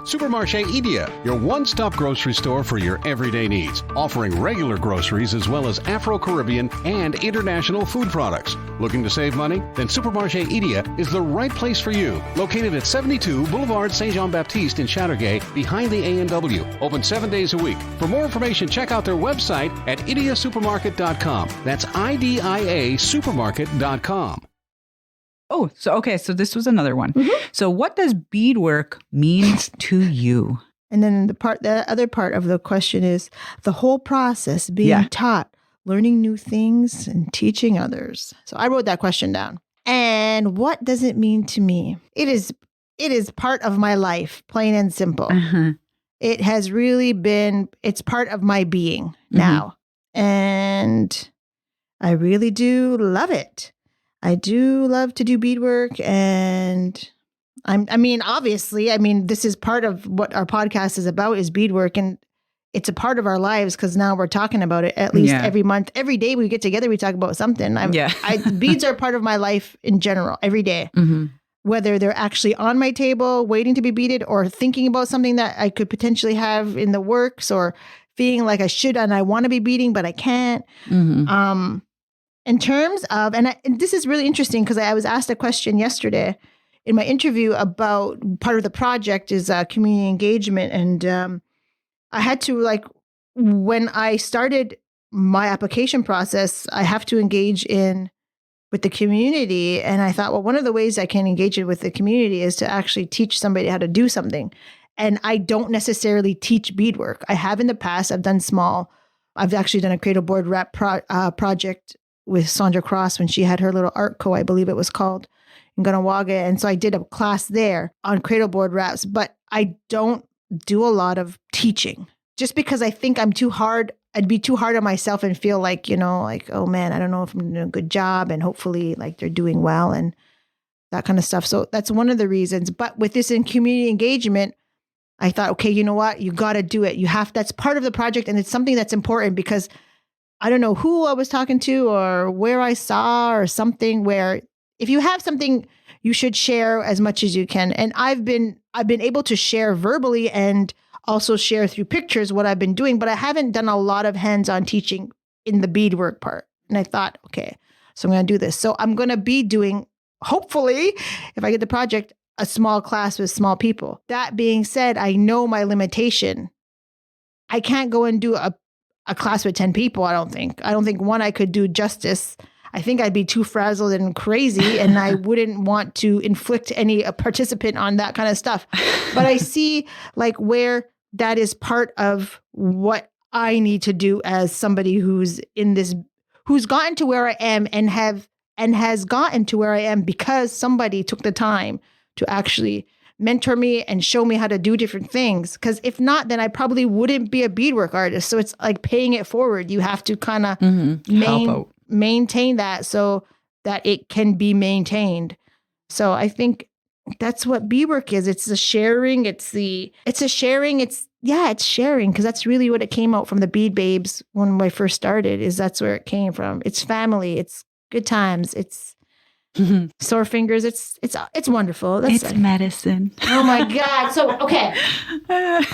Supermarché Idia, your one-stop grocery store for your everyday needs, offering regular groceries as well as Afro-Caribbean and international food products. Looking to save money? Then Supermarché Idia is the right place for you. Located at 72 Boulevard Saint-Jean-Baptiste in Chateauguay, behind the A&W. Open 7 days a week. For more information, check out their website at idiasupermarket.com. That's IDIA supermarket.com. Oh, so this was another one. So what does beadwork mean to you? And then the other part of the question is the whole process, being taught, learning new things and teaching others. So I wrote that question down. And what does it mean to me? It is part of my life, plain and simple. It has really been, it's part of my being now. And I really do love it. I do love to do beadwork, and obviously, this is part of what our podcast is about, is beadwork, and it's a part of our lives because now we're talking about it at least every month. Every day we get together, we talk about something. Beads are part of my life in general, every day. Whether they're actually on my table waiting to be beaded, or thinking about something that I could potentially have in the works, or feeling like I should and I want to be beading, but I can't. In terms of, and this is really interesting because I was asked a question yesterday in my interview about part of the project is community engagement. And I had to, when I started my application process, I have to engage with the community. And I thought, well, one of the ways I can engage with the community is to actually teach somebody how to do something. And I don't necessarily teach beadwork. I have in the past. I've actually done a cradle board wrap project with Sandra Cross when she had her little art co, I believe it was called, in Ganawage. And so I did a class there on cradle board wraps, but I don't do a lot of teaching just because I think I'm too hard. I'd be too hard on myself and feel like, oh man, I don't know if I'm doing a good job, and hopefully they're doing well and that kind of stuff. So that's one of the reasons. But with this in community engagement, I thought, okay, you know what? You got to do it. That's part of the project. And it's something that's important because I don't know who I was talking to or where I saw or something, where if you have something, you should share as much as you can. And I've been able to share verbally and also share through pictures what I've been doing, but I haven't done a lot of hands-on teaching in the beadwork part. And I thought, okay, so I'm going to do this. So I'm going to be doing, hopefully, if I get the project, a small class with small people. That being said, I know my limitation. I can't go and do a class with 10 people, I don't think. I don't think one, I could do justice. I think I'd be too frazzled and crazy, and I wouldn't want to inflict any participant on that kind of stuff. But I see like where that is part of what I need to do as somebody who's in this, who's gotten to where I am and has gotten to where I am because somebody took the time to actually mentor me and show me how to do different things. Because if not, then I probably wouldn't be a beadwork artist. So it's like paying it forward. You have to kind of maintain that so that it can be maintained. So I think that's what beadwork is. It's the sharing. It's sharing. It's sharing, because that's really what it came out from the Bead Babes when I first started, is that's where it came from. It's family. It's good times. It's sore fingers. It's wonderful. It's medicine. Oh my God. So, okay.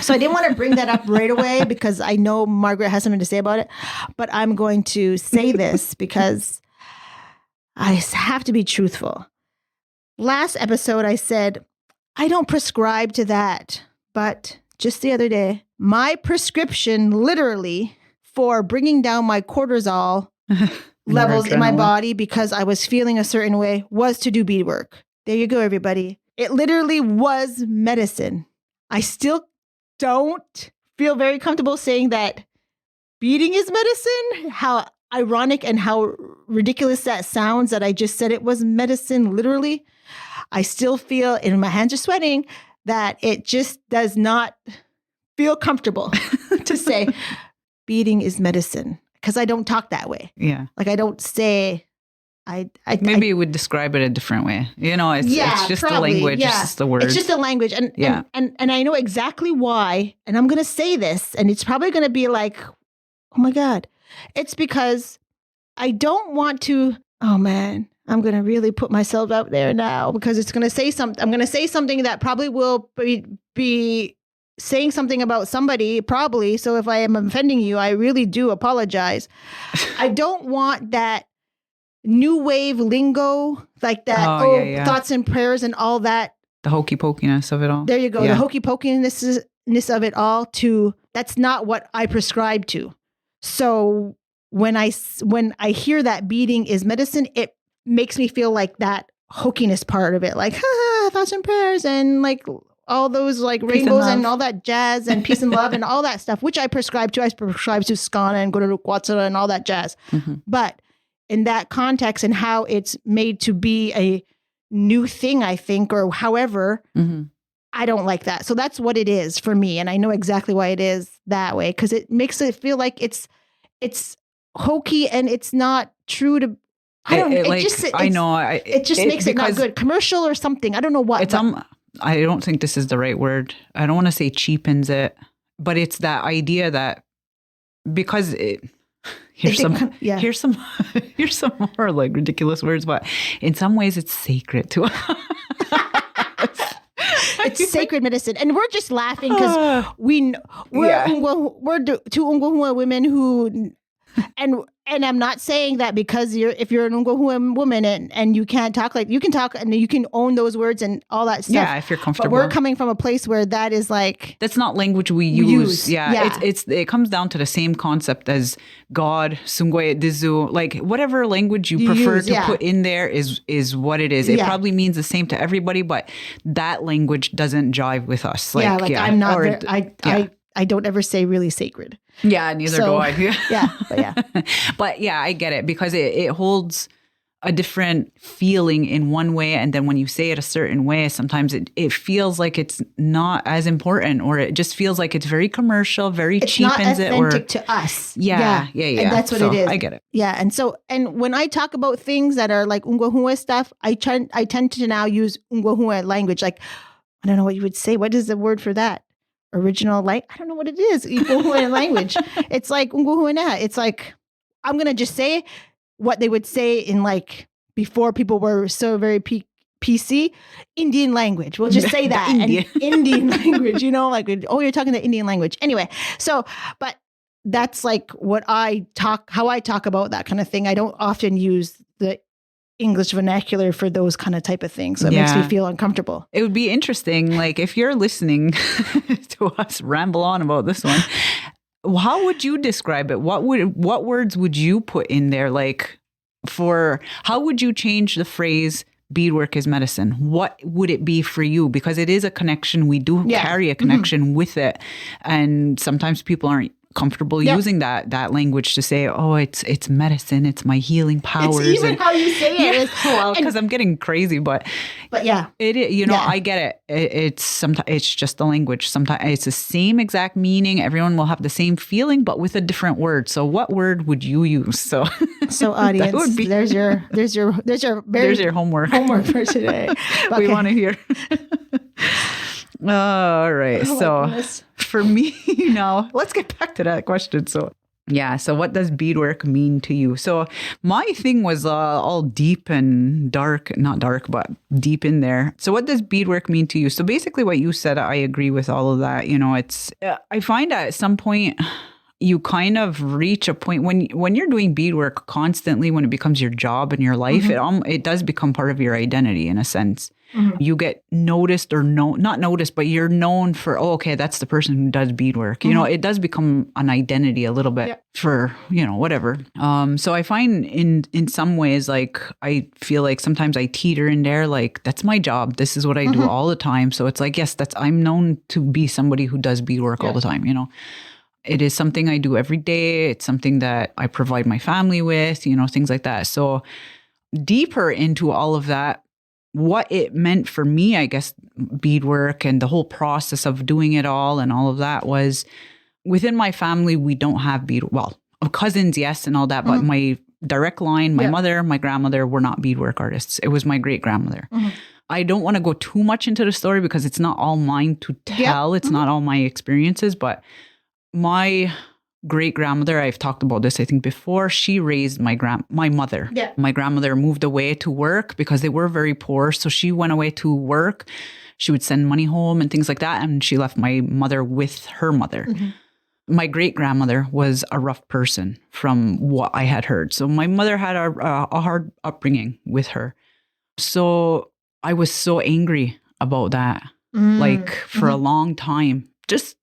So I didn't want to bring that up right away because I know Margaret has something to say about it, but I'm going to say this because I have to be truthful. Last episode, I said, I don't prescribe to that, but just the other day, my prescription literally for bringing down my cortisol levels in my body because I was feeling a certain way was to do beadwork. There you go, everybody. It literally was medicine. I still don't feel very comfortable saying that beading is medicine. How ironic and how ridiculous that sounds that I just said it was medicine, literally. I still feel, and my hands are sweating, that it just does not feel comfortable to say beading is medicine. Because I don't talk that way. Yeah. Like I don't say, maybe you would describe it a different way. You know, it's just probably, the language. Yeah. It's just the words. It's just the language. And I know exactly why. And I'm going to say this, and it's probably going to be like, oh my God. It's because I don't want to, oh man, I'm going to really put myself out there now because it's going to say something. I'm going to say something that probably will be saying something about somebody, probably. So if I am offending you, I really do apologize. I don't want that new wave lingo, like that, thoughts and prayers and all that. The hokey pokiness of it all. There you go. Yeah. The hokey pokiness of it all that's not what I prescribe to. So when I hear that beading is medicine, it makes me feel like that hokiness part of it, like thoughts and prayers and like all those like peace rainbows and all that jazz and peace and love and all that stuff, which I prescribe to. I prescribe to Skana and Guru Kwatsara and all that jazz. Mm-hmm. But in that context and how it's made to be a new thing, I think, or however, I don't like that. So that's what it is for me. And I know exactly why it is that way, because it makes it feel like it's hokey and it's not true to, it just makes it not good. Commercial or something. I don't know what. I don't think this is the right word. I don't want to say cheapens it, but it's that idea that because here's some more like ridiculous words, but in some ways it's sacred to us. It's sacred medicine, and we're just laughing because we're two Ungwahua women who. And I'm not saying that because if you're an Ungwahua woman and you can't talk, like you can talk and you can own those words and all that stuff. Yeah, if you're comfortable. But we're coming from a place where that is like, that's not language we use. Yeah. It comes down to the same concept as God, Sungwe, Dizu, like whatever language you prefer to put in there is what it is. It probably means the same to everybody, but that language doesn't jive with us. I'm not. I don't ever say really sacred. Yeah, neither do I. But yeah, I get it because it holds a different feeling in one way. And then when you say it a certain way, sometimes it feels like it's not as important, or it just feels like it's very commercial, very cheapens it. It's not authentic to us. Yeah. And that's what it is. I get it. Yeah. And when I talk about things that are like Ungwahua stuff, I tend to now use Ungwahua language. Like, I don't know what you would say. What is the word for that? Original, like, I don't know what it is. Ungwahua language. It's like Ungwahua. It's like, I'm going to just say what they would say in like before people were so very PC, Indian language. We'll just say that. Indian. And Indian language, you know, like, oh, you're talking the Indian language. Anyway, so, but that's like how I talk about that kind of thing. I don't often use the English vernacular for those kind of type of things. So it makes me feel uncomfortable. It would be interesting, like if you're listening to us ramble on about this one, how would you describe it? What words would you put in there? Like how would you change the phrase beadwork is medicine? What would it be for you? Because it is a connection. We do carry a connection with it. And sometimes people aren't comfortable using that language to say, oh, it's medicine, it's my healing powers. It's even how you say it. Well, because I'm getting crazy, but yeah, it you know, I get it. It's sometimes it's just the language. Sometimes it's the same exact meaning. Everyone will have the same feeling, but with a different word. So, what word would you use? So audience, there's your homework for today. Okay. We want to hear. All right. So for me now, let's get back to that question. So what does beadwork mean to you? So my thing was all deep and dark, not dark, but deep in there. So what does beadwork mean to you? So basically what you said, I agree with all of that. You know, I find at some point you kind of reach a point when you're doing beadwork constantly, when it becomes your job and your life, it does become part of your identity in a sense. You get noticed or not noticed, but you're known for, oh, okay, that's the person who does beadwork. You know, it does become an identity a little bit for, you know, whatever. So I find in some ways, like, I feel like sometimes I teeter in there, like, that's my job. This is what I do all the time. So it's like, yes, I'm known to be somebody who does beadwork all the time, you know. It is something I do every day. It's something that I provide my family with, you know, things like that. So deeper into all of that, what it meant for me, I guess, beadwork and the whole process of doing it all and all of that was within my family, we don't have well, cousins, yes, and all that. But my direct line, my mother, my grandmother were not beadwork artists. It was my great grandmother. I don't want to go too much into the story because it's not all mine to tell. It's not all my experiences, but my great grandmother, I've talked about this, I think before, she raised my mother. Yeah. My grandmother moved away to work because they were very poor. So she went away to work. She would send money home and things like that. And she left my mother with her mother. My great grandmother was a rough person from what I had heard. So my mother had a hard upbringing with her. So I was so angry about that, like for a long time. Just,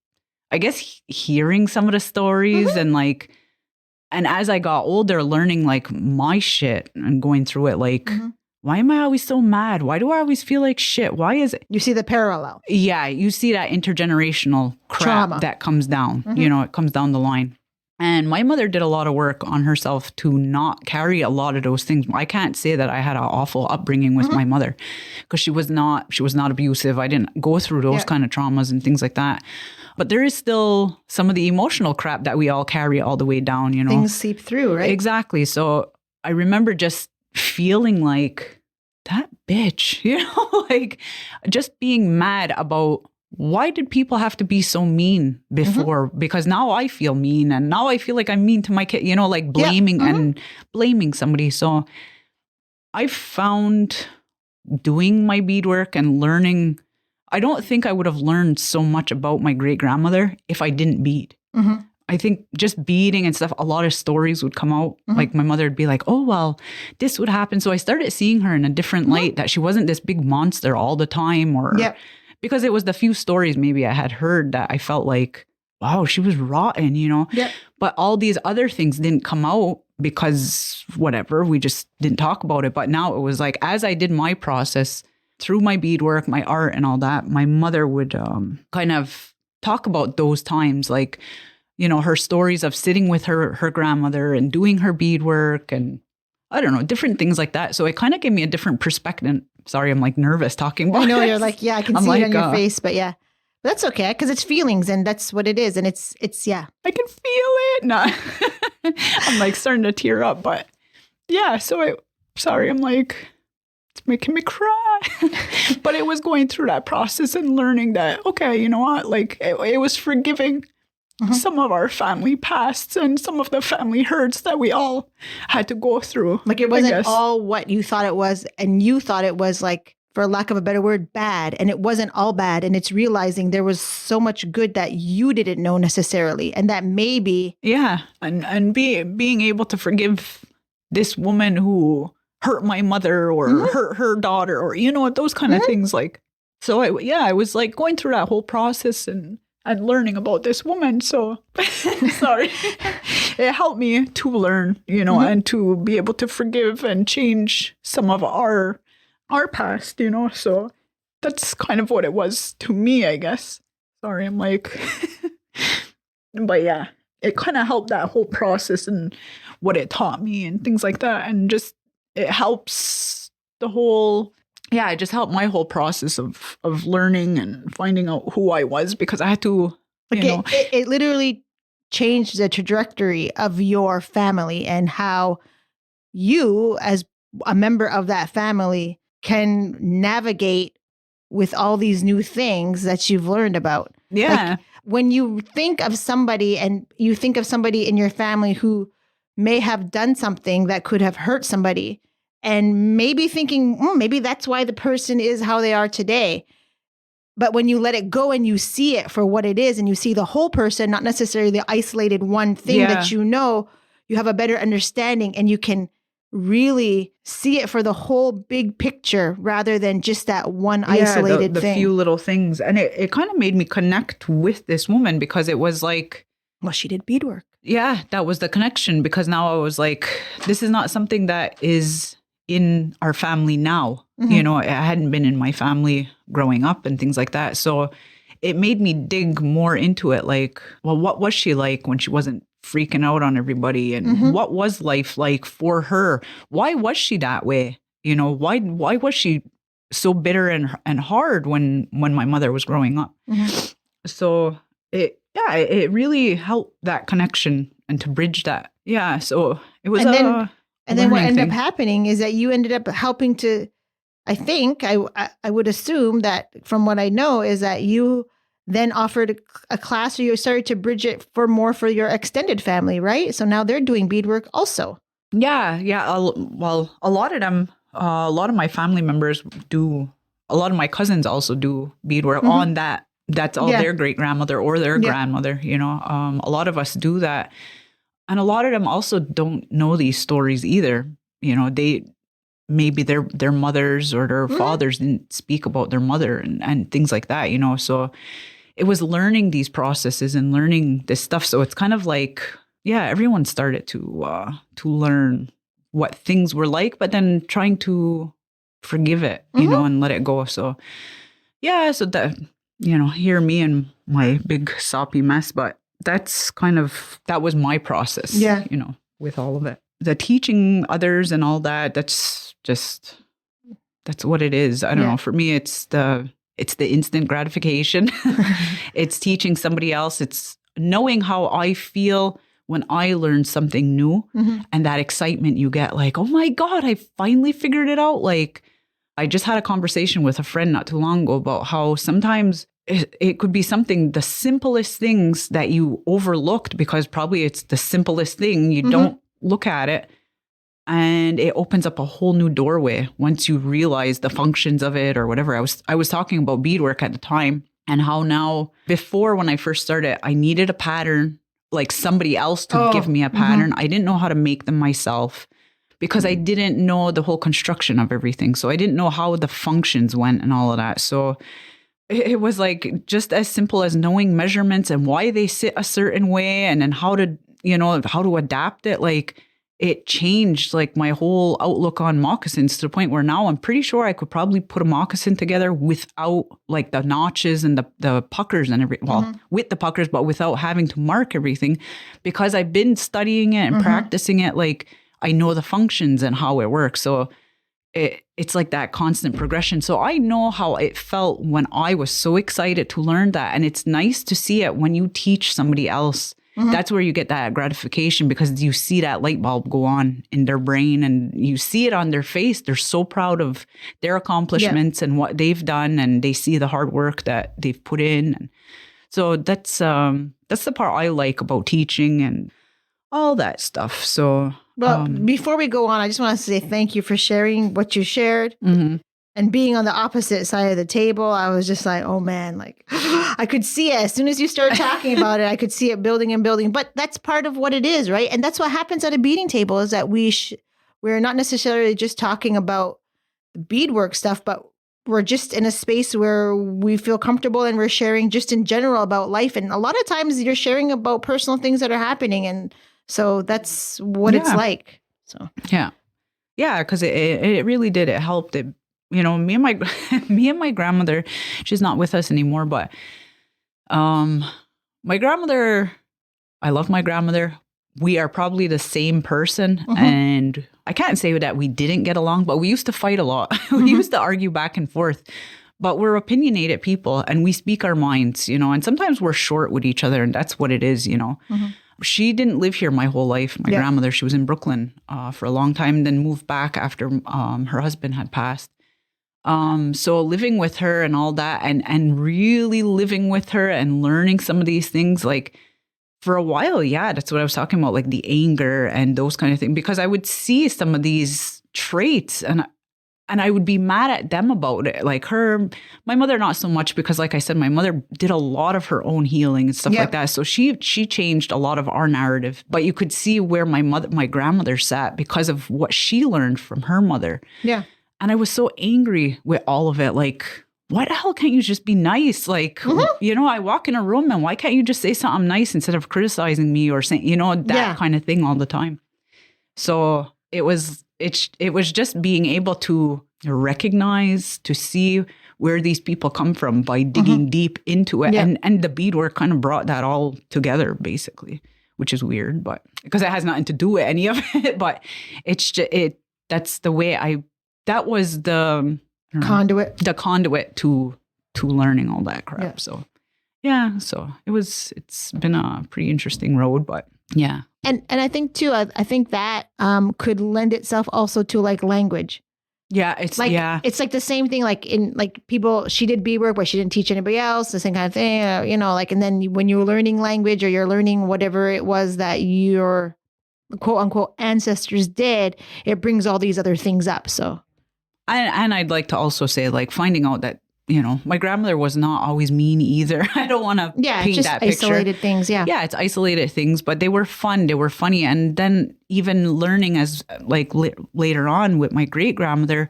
I guess, hearing some of the stories and like, and as I got older, learning like my shit and going through it, like, why am I always so mad? Why do I always feel like shit? Why is it? You see the parallel. Yeah, you see that intergenerational crap trauma that comes down, you know, it comes down the line. And my mother did a lot of work on herself to not carry a lot of those things. I can't say that I had an awful upbringing with my mother because she was not abusive. I didn't go through those kind of traumas and things like that. But there is still some of the emotional crap that we all carry all the way down, you know. Things seep through, right? Exactly. So I remember just feeling like, that bitch, you know, like just being mad about, why did people have to be so mean before? Because now I feel mean and now I feel like I'm mean to my kid, you know, like blaming and blaming somebody. So I found doing my beadwork and learning, I don't think I would have learned so much about my great grandmother if I didn't bead. I think just beading and stuff, a lot of stories would come out. Like my mother would be like, oh, well, this would happen. So I started seeing her in a different light, that she wasn't this big monster all the time, or because it was the few stories maybe I had heard that I felt like, wow, she was rotten, you know. But all these other things didn't come out because whatever, we just didn't talk about it. But now it was like, as I did my process through my beadwork, my art and all that, my mother would kind of talk about those times, like, you know, her stories of sitting with her grandmother and doing her beadwork and I don't know, different things like that. So it kind of gave me a different perspective. Sorry, I'm like nervous talking about it. I know, you're like, I can see it on your face, but yeah. But that's okay, because it's feelings and that's what it is. And it's I can feel it. No. I'm like starting to tear up, but yeah, I'm like, it's making me cry. But it was going through that process and learning that, okay, you know what, like it was forgiving some of our family pasts and some of the family hurts that we all had to go through. Like it wasn't all what you thought it was, and you thought it was like for lack of a better word, bad. And it wasn't all bad. And it's realizing there was so much good that you didn't know necessarily. And that maybe. Yeah. And being able to forgive this woman who hurt my mother or hurt her daughter or, those kind of things. Like, so I was like going through that whole process and learning about this woman. So sorry, it helped me to learn, and to be able to forgive and change some of our past, so that's kind of what it was to me, I guess. Sorry, I'm like, but yeah, it kind of helped that whole process and what it taught me and things like that. And just, it helps the whole, it just helped my whole process of learning and finding out who I was, because I had to, it literally changed the trajectory of your family and how you, as a member of that family, can navigate with all these new things that you've learned about. Yeah. Like, when you think of somebody and you think of somebody in your family who may have done something that could have hurt somebody, and maybe thinking, maybe that's why the person is how they are today. But when you let it go and you see it for what it is, and you see the whole person, not necessarily the isolated one thing that you have a better understanding, and you can really see it for the whole big picture rather than just that one isolated the thing. Few little things. And it kind of made me connect with this woman, because it was like, well, she did beadwork. Yeah, that was the connection, because now I was like, this is not something that is in our family now. It hadn't been in my family growing up and things like that. So it made me dig more into it. Like, well, what was she like when she wasn't freaking out on everybody? And what was life like for her? Why was she that way? Why was she so bitter and hard when my mother was growing up? So it really helped that connection and to bridge that. Yeah. So it was and then what ended up happening is that you ended up helping to, I think, I would assume that from what I know is that you then offered a class, or you started to bridge it for your extended family, right? So now they're doing beadwork also. Yeah. Well, a lot of them, a lot of my family members do, a lot of my cousins also do beadwork on that. That's all their great grandmother or their grandmother, a lot of us do that. And a lot of them also don't know these stories either. Maybe their mothers or their fathers didn't speak about their mother and things like that, So it was learning these processes and learning this stuff. So it's kind of like, everyone started to learn what things were like, but then trying to forgive it, and let it go. So, so that, hear me and my big soppy mess, but that was my process, with all of it. The teaching others and all that, that's what it is. I don't know. For me, it's the instant gratification. It's teaching somebody else. It's knowing how I feel when I learn something new, and that excitement you get, like, oh my God, I finally figured it out. Like, I just had a conversation with a friend not too long ago about how sometimes it could be something, the simplest things that you overlooked, because probably it's the simplest thing. You don't look at it, and it opens up a whole new doorway once you realize the functions of it or whatever. I was talking about beadwork at the time, and how now, before when I first started, I needed a pattern, like somebody else to give me a pattern. I didn't know how to make them myself, because I didn't know the whole construction of everything. So I didn't know how the functions went and all of that. So it was like just as simple as knowing measurements and why they sit a certain way, and then how to adapt it. Like, it changed like my whole outlook on moccasins, to the point where now I'm pretty sure I could probably put a moccasin together without like the notches and the puckers and everything. Well, with the puckers, but without having to mark everything, because I've been studying it and practicing it. Like, I know the functions and how it works. So it's like that constant progression. So I know how it felt when I was so excited to learn that. And it's nice to see it when you teach somebody else. That's where you get that gratification, because you see that light bulb go on in their brain, and you see it on their face. They're so proud of their accomplishments and what they've done, and they see the hard work that they've put in. And so that's the part I like about teaching and all that stuff. So, well, before we go on, I just want to say thank you for sharing what you shared. And And being on the opposite side of the table, I was just like, oh man, like I could see it. As soon as you start talking about it, I could see it building and building. But that's part of what it is, right? And that's what happens at a beading table is that we're not necessarily just talking about the beadwork stuff, but we're just in a space where we feel comfortable and we're sharing just in general about life. And a lot of times you're sharing about personal things that are happening. And so that's what it's like. So yeah. Yeah, because it really did. It helped. It, me and my grandmother, she's not with us anymore, but my grandmother, I love my grandmother. We are probably the same person. And I can't say that we didn't get along, but we used to fight a lot. We used to argue back and forth. But we're opinionated people and we speak our minds, and sometimes we're short with each other and that's what it is, She didn't live here my whole life. My grandmother, she was in Brooklyn for a long time, then moved back after her husband had passed. So living with her and all that and really living with her and learning some of these things, like for a while, that's what I was talking about, like the anger and those kind of things, because I would see some of these traits and I would be mad at them about it. Like my mother, not so much, because like I said, my mother did a lot of her own healing and stuff like that. So she changed a lot of our narrative, but you could see where my grandmother sat because of what she learned from her mother. Yeah. And I was so angry with all of it. Like, why the hell can't you just be nice? Like, I walk in a room and why can't you just say something nice instead of criticizing me or saying, that kind of thing all the time. So it was just being able to recognize, to see where these people come from by digging deep into it. And the beadwork kind of brought that all together, basically, which is weird, but because it has nothing to do with any of it, but it's just, that's the way that was the conduit to learning all that crap. Yeah. So, so it's been a pretty interesting road, but yeah. And I think too, I think that could lend itself also to like language. Yeah, it's like the same thing. Like in like people, she did beadwork, but she didn't teach anybody else. The same kind of thing, Like, and then when you're learning language or you're learning whatever it was that your quote unquote ancestors did, it brings all these other things up. So, and I'd like to also say, like, finding out that my grandmother was not always mean either. I don't want to paint just that picture. Isolated things, yeah, it's isolated things, but they were fun. They were funny, and then even learning as like later on with my great grandmother,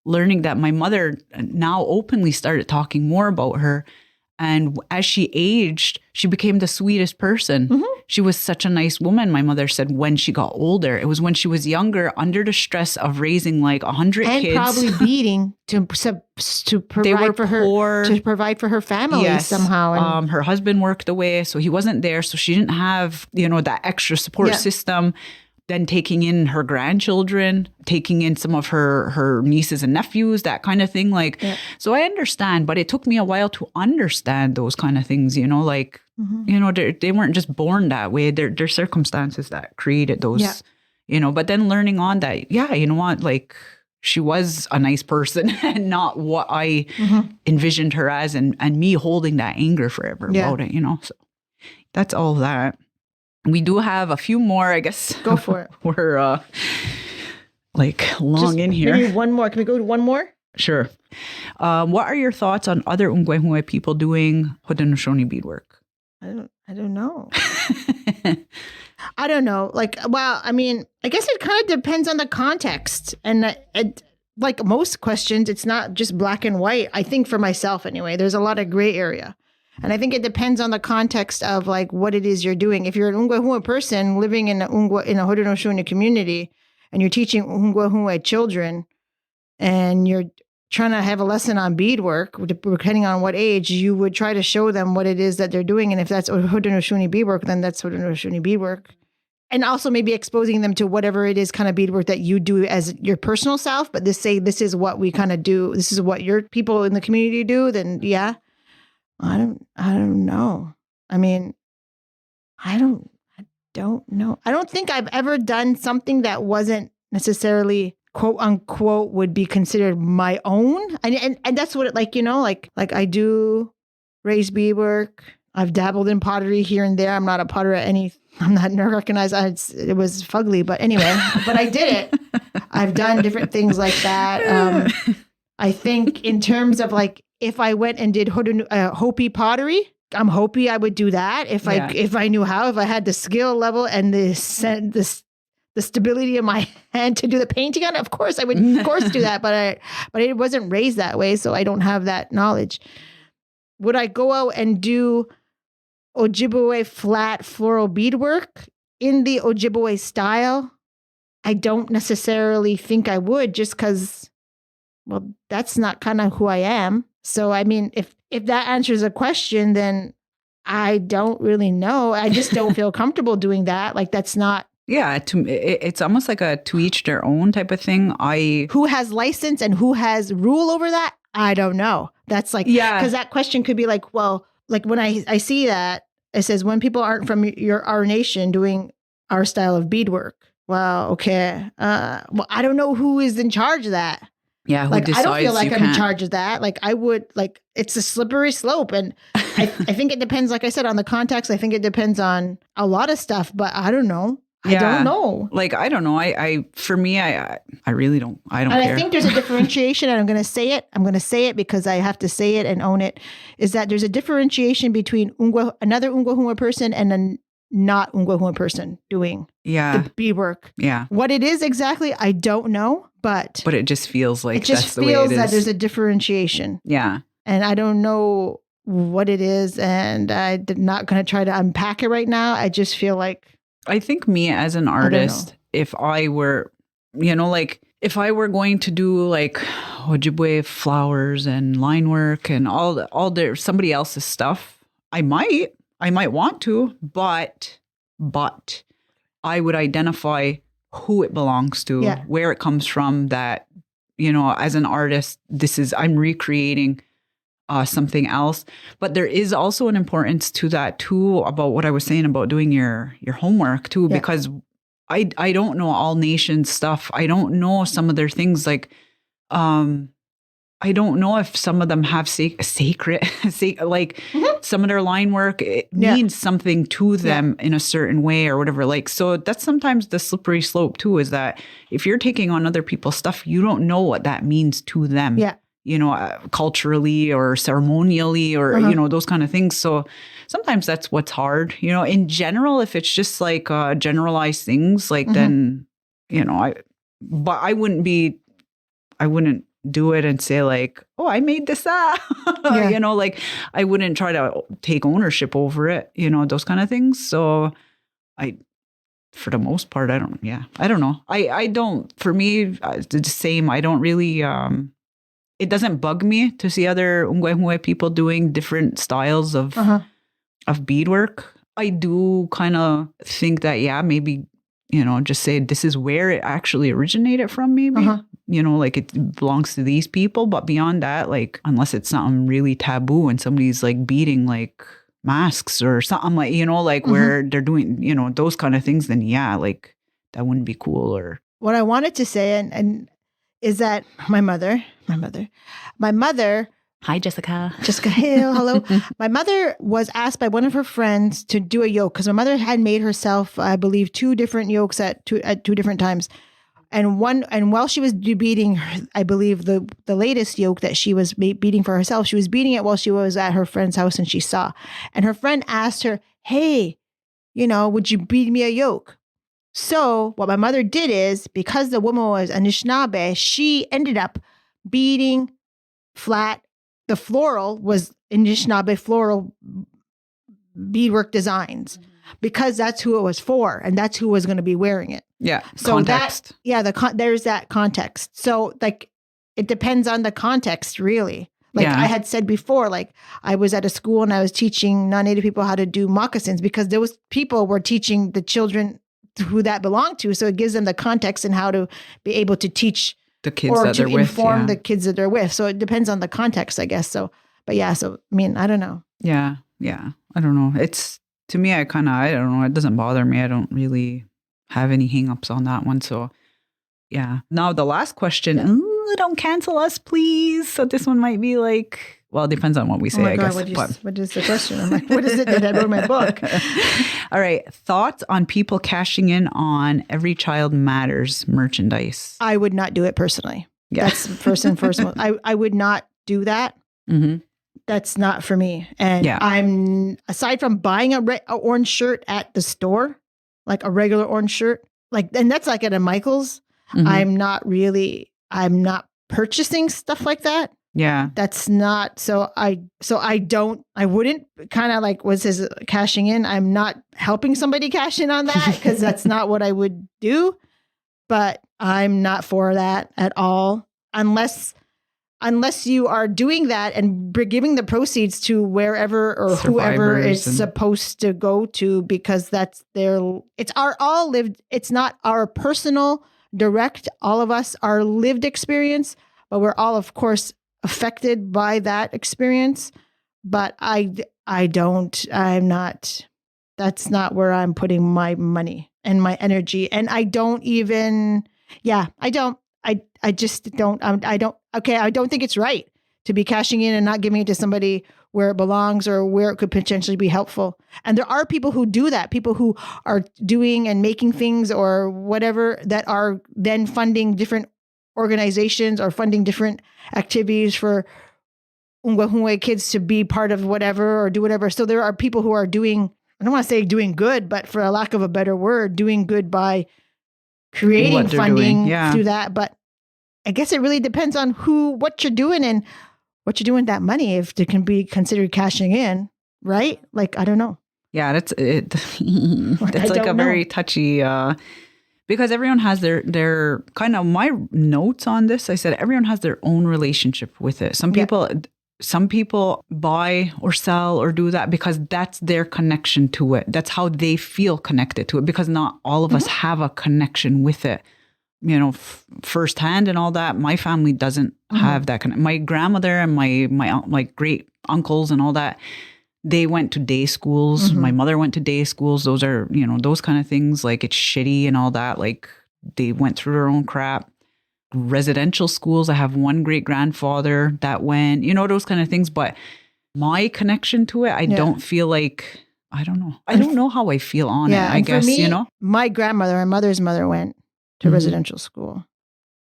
learning that my mother now openly started talking more about her, and as she aged, she became the sweetest person. She was such a nice woman. My mother said when she got older, it was when she was younger, under the stress of raising like 100 kids. And probably beading to provide for her, to provide for her family somehow. And her husband worked away, so he wasn't there. So she didn't have, that extra support system. Then taking in her grandchildren, taking in some of her nieces and nephews, that kind of thing. Like, so I understand, but it took me a while to understand those kind of things, like, they weren't just born that way. They're circumstances that created those, but then learning on that, like she was a nice person and not what I envisioned her as, and me holding that anger forever about it, so that's all that. We do have a few more, I guess. Go for it. We're like long just in here. Maybe one more. Can we go to one more? Sure. What are your thoughts on other Ungwehue people doing Haudenosaunee beadwork? I don't know. I don't know. Like, well, I mean, I guess it kind of depends on the context. And like most questions, it's not just black and white. I think for myself anyway, there's a lot of gray area. And I think it depends on the context of like what it is you're doing. If you're an Ungwehue person living in a Haudenosaunee community and you're teaching Ungwehue children and you're trying to have a lesson on beadwork, depending on what age, you would try to show them what it is that they're doing. And if that's Haudenosaunee beadwork, then that's Haudenosaunee beadwork. And also maybe exposing them to whatever it is kind of beadwork that you do as your personal self. But this is what we kind of do. This is what your people in the community do. Then I don't know. I mean, I don't know. I don't think I've ever done something that wasn't necessarily quote unquote would be considered my own. And that's what it like I do raised beadwork. I've dabbled in pottery here and there. I'm not a potter I'm not recognized. It was fugly, but anyway, but I did it. I've done different things like that. I think in terms of like, if I went and did Hopi pottery, I'm Hopi, I would do that. If I knew how, if I had the skill level and the stability of my hand to do the painting on it, of course I would of course do that. But it wasn't raised that way, so I don't have that knowledge. Would I go out and do Ojibwe flat floral beadwork in the Ojibwe style? I don't necessarily think I would, just because, well, that's not kind of who I am. So, I mean, if that answers a question, then I don't really know. I just don't feel comfortable doing that. Like, that's not. Yeah, it's almost like a to each their own type of thing. Who has license and who has rule over that? I don't know. That's like, because that question could be like, well, like when I see that, it says when people aren't from our nation doing our style of beadwork. Well, okay. Well, I don't know who is in charge of that. Yeah, who like decides I don't feel like I'm can't. in charge of that. Like I would, like it's a slippery slope, and I think it depends. Like I said, on the context. I think it depends on a lot of stuff, but I don't know. I don't know. Like I don't know. For me, I really don't. I don't care. I think there's a differentiation, and I'm going to say it. I'm going to say it because I have to say it and own it. Is that there's a differentiation between another Ungwahuma person and a not Ungwahuma person doing the beadwork. Yeah. What it is exactly, I don't know, but it just feels like that's the way it is. That there's a differentiation. Yeah. And I don't know what it is, and I'm not going to try to unpack it right now. I just feel like. I think me as an artist, if I were, like if I were going to do like Ojibwe flowers and line work and all their somebody else's stuff, I might want to, but I would identify who it belongs to, where it comes from, that, as an artist, I'm recreating something else. But there is also an importance to that too, about what I was saying about doing your homework too, because I don't know all nations stuff. I don't know some of their things, like, I don't know if some of them have sacred, like some of their line work, it means something to them in a certain way or whatever. Like, so that's sometimes the slippery slope too, is that if you're taking on other people's stuff, you don't know what that means to them, culturally or ceremonially or, those kind of things. So sometimes that's what's hard, in general, if it's just like generalized things, like then, but I wouldn't do it and say like, oh, I made this up, like I wouldn't try to take ownership over it, those kind of things. So for the most part, I don't know. I don't, for me, the same. I don't really, it doesn't bug me to see other Ungwahuma people doing different styles of beadwork. I do kind of think that, maybe, just say this is where it actually originated from, maybe. Like it belongs to these people. But beyond that, like, unless it's something really taboo and somebody's like beading like masks or something like, like where they're doing, those kind of things, then like that wouldn't be cool. Or what I wanted to say and is that my mother, hi, Jessica. Jessica Hale, hello. My mother was asked by one of her friends to do a yoke because my mother had made herself, I believe, 2 different yokes at two different times. And while she was beading, I believe the latest yoke that she was beading for herself, she was beading it while she was at her friend's house, and she saw. And her friend asked her, "Hey, would you bead me a yoke?" So what my mother did is, because the woman was Anishinaabe, she ended up beading flat. The floral was Anishinaabe floral beadwork designs, because that's who it was for, and that's who was going to be wearing it. Yeah. So context. There's that context. So like, it depends on the context, really. Like I had said before, like I was at a school and I was teaching non-Native people how to do moccasins, because there was people were teaching the children who that belonged to. So it gives them the context and how to be able to teach the kids that they're with, inform the kids that they're with. So it depends on the context, I guess. So, but so, I mean, I don't know. Yeah. I don't know. To me, I don't know. It doesn't bother me. I don't really have any hangups on that one. So yeah. Now the last question, don't cancel us, please. So this one might be like, well, it depends on what we say, I guess. What is the question? I'm like, what is it that I wrote in my book? All right. Thoughts on people cashing in on Every Child Matters merchandise? I would not do it personally. Yeah. That's first and first. I would not do that. Mm-hmm. That's not for me. And I'm, aside from buying a orange shirt at the store, like a regular orange shirt, like, and that's like at a Michael's, Mm-hmm. I'm not purchasing stuff like that. Yeah. That's not, I wouldn't kind of like, was his cashing in? I'm not helping somebody cash in on that because that's not what I would do, but I'm not for that at all. Unless you are doing that and giving the proceeds to wherever or whoever is supposed to go to, because that's it's not our personal direct, all of us, our lived experience, but we're all, of course, affected by that experience. But that's not where I'm putting my money and my energy. And I don't think it's right to be cashing in and not giving it to somebody where it belongs or where it could potentially be helpful. And there are people who do that, people who are doing and making things or whatever that are then funding different organizations or funding different activities for Ungwahungwe kids to be part of whatever or do whatever. So there are people who are doing, I don't want to say doing good, but for a lack of a better word, doing good by creating funding through that. But I guess it really depends on what you're doing and what you're doing with that money, if it can be considered cashing in, right? Like, I don't know. Yeah, that's it. It's like a very touchy, because everyone has their kind of, my notes on this, I said, everyone has their own relationship with it. Some people buy or sell or do that because that's their connection to it. That's how they feel connected to it, because not all of us have a connection with it, firsthand and all that. My family doesn't have that connection. My grandmother and my great uncles and all that, they went to day schools. My mother went to day schools. Those are, those kind of things. Like, it's shitty and all that. Like, they went through their own crap. Residential schools. I have one great grandfather that went, those kind of things. But my connection to it, I don't feel like, I don't know. I don't know how I feel on it, I guess, me, my grandmother, my mother's mother went to residential school.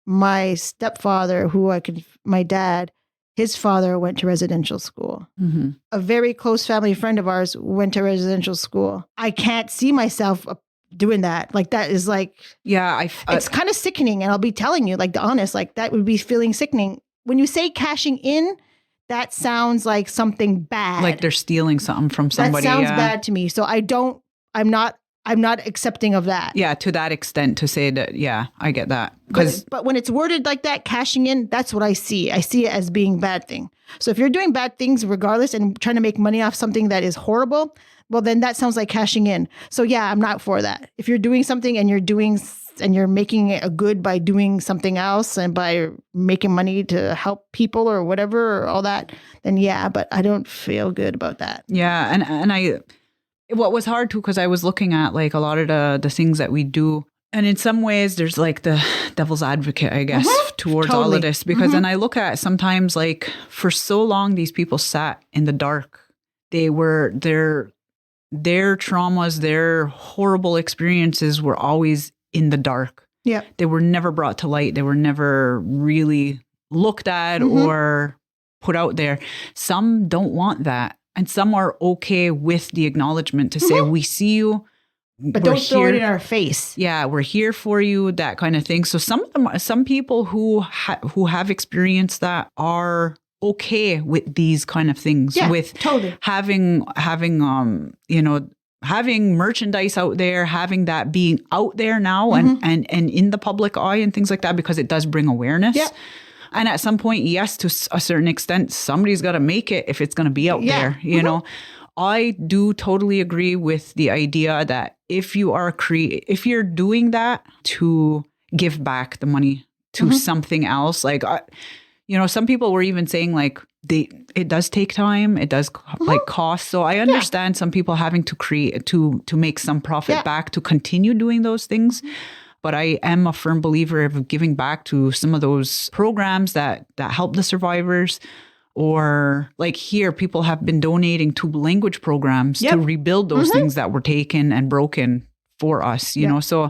My stepfather, my dad, his father went to residential school. A very close family friend of ours went to residential school. I can't see myself doing that. Like, that is like, it's kind of sickening. And I'll be telling you, like, the honest, like, that would be feeling sickening. When you say cashing in, that sounds like something bad. Like they're stealing something from somebody. That sounds bad to me. So I'm not accepting of that. Yeah, to that extent, to say that, I get that. But when it's worded like that, cashing in, that's what I see. I see it as being a bad thing. So if you're doing bad things regardless and trying to make money off something that is horrible, well, then that sounds like cashing in. So I'm not for that. If you're doing something and you're making it a good by doing something else and by making money to help people or whatever or all that, then but I don't feel good about that. Yeah, and what was hard too, because I was looking at like a lot of the things that we do, and in some ways there's like the devil's advocate, I guess, towards all of this, because then I look at sometimes, like, for so long these people sat in the dark. They were their traumas, their horrible experiences were always in the dark. Yeah, they were never brought to light. They were never really looked at or put out there. Some don't want that. And some are okay with the acknowledgement to say, we see you, but don't throw it in our face. Yeah, we're here for you, that kind of thing. So some people who have experienced that are okay with these kind of things, with totally having merchandise out there, having that being out there now and in the public eye and things like that, because it does bring awareness. Yeah. And at some point, yes, to a certain extent, somebody's got to make it if it's going to be out there, you know. I do totally agree with the idea that if you're doing that to give back the money to something else, like, some people were even saying like it does take time, it does like cost. So I understand some people having to create to make some profit back to continue doing those things. But I am a firm believer of giving back to some of those programs that help the survivors. Or like here, people have been donating to language programs to rebuild those things that were taken and broken for us, you know? So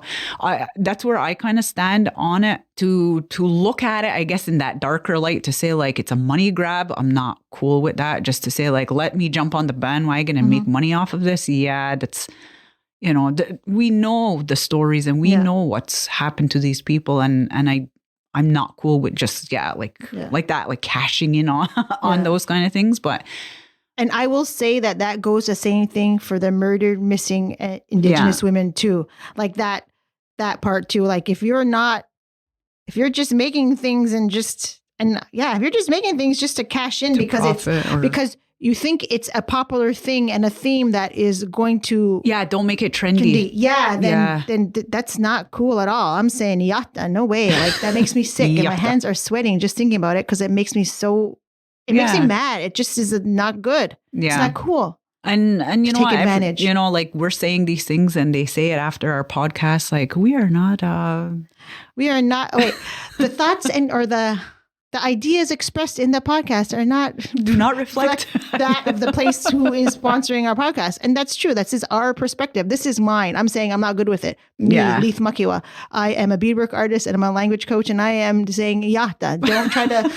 that's where I kind of stand on it, to look at it, I guess, in that darker light, to say like, it's a money grab. I'm not cool with that. Just to say like, let me jump on the bandwagon and make money off of this. Yeah, that's, you know, we know the stories and we know what's happened to these people. And I'm not cool with just, like that, like cashing in on those kind of things. And I will say that goes the same thing for the murdered, missing Indigenous women too. Like that part too. Like if you're just making things if you're just making things just to cash in because you think it's a popular thing and a theme that is going to don't make it trendy. Then that's not cool at all. I'm saying yata, no way. Like that makes me sick and my hands are sweating just thinking about it because it makes me so. It makes me mad. It just is not good. Yeah. It's not cool. And you know, take advantage. You know, like we're saying these things and they say it after our podcast, like we are not. Wait, the thoughts or the ideas expressed in the podcast do not reflect that of the place who is sponsoring our podcast. And that's true. This is our perspective. This is mine. I'm saying I'm not good with it. Me, Leith Makiwa. I am a beadwork artist and I'm a language coach. And I am saying, yata, don't try to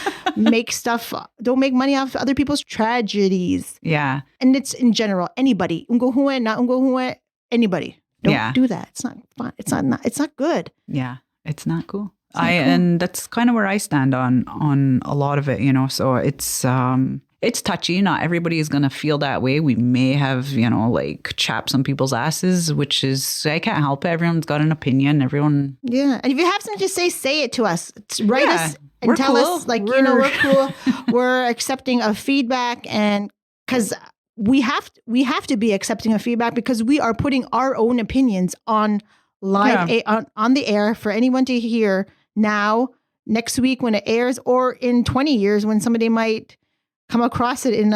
don't make money off other people's tragedies. Yeah. And it's in general, anybody. Ungohue, not ungohue, anybody. Don't do that. It's not fun. It's not good. Yeah. It's not cool. And that's kind of where I stand on a lot of it, you know. So it's touchy. Not everybody is going to feel that way. We may have, you know, like chapped some people's asses, which is, I can't help it. Everyone's got an opinion. Everyone. Yeah. And if you have something to say it to us. Write us and tell us, like, you know, we're cool. We're accepting of feedback, and because we have to be accepting of feedback because we are putting our own opinions on live on the air for anyone to hear now, next week when it airs, or in 20 years when somebody might come across it in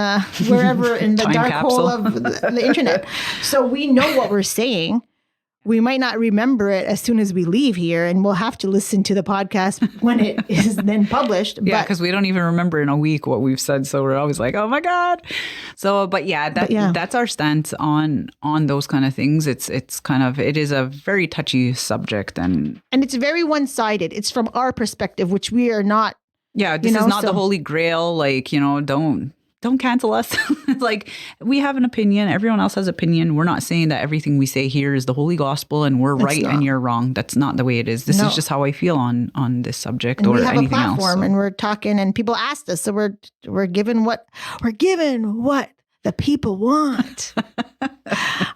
wherever in the dark hole of the internet. So we know what we're saying. We might not remember it as soon as we leave here, and we'll have to listen to the podcast when it is then published. Yeah, because we don't even remember in a week what we've said, so we're always like, "Oh my god!" So, that's our stance on those kind of things. It is a very touchy subject, and it's very one-sided. It's from our perspective, which we are not. Yeah, this is not the Holy Grail. Like, you know, don't cancel us. Like, we have an opinion. Everyone else has opinion. We're not saying that everything we say here is the holy gospel and we're right and you're wrong. That's not the way it is. This is just how I feel on this subject, or anything else. We have a platform and we're talking, and people asked us, so we're given what the people want.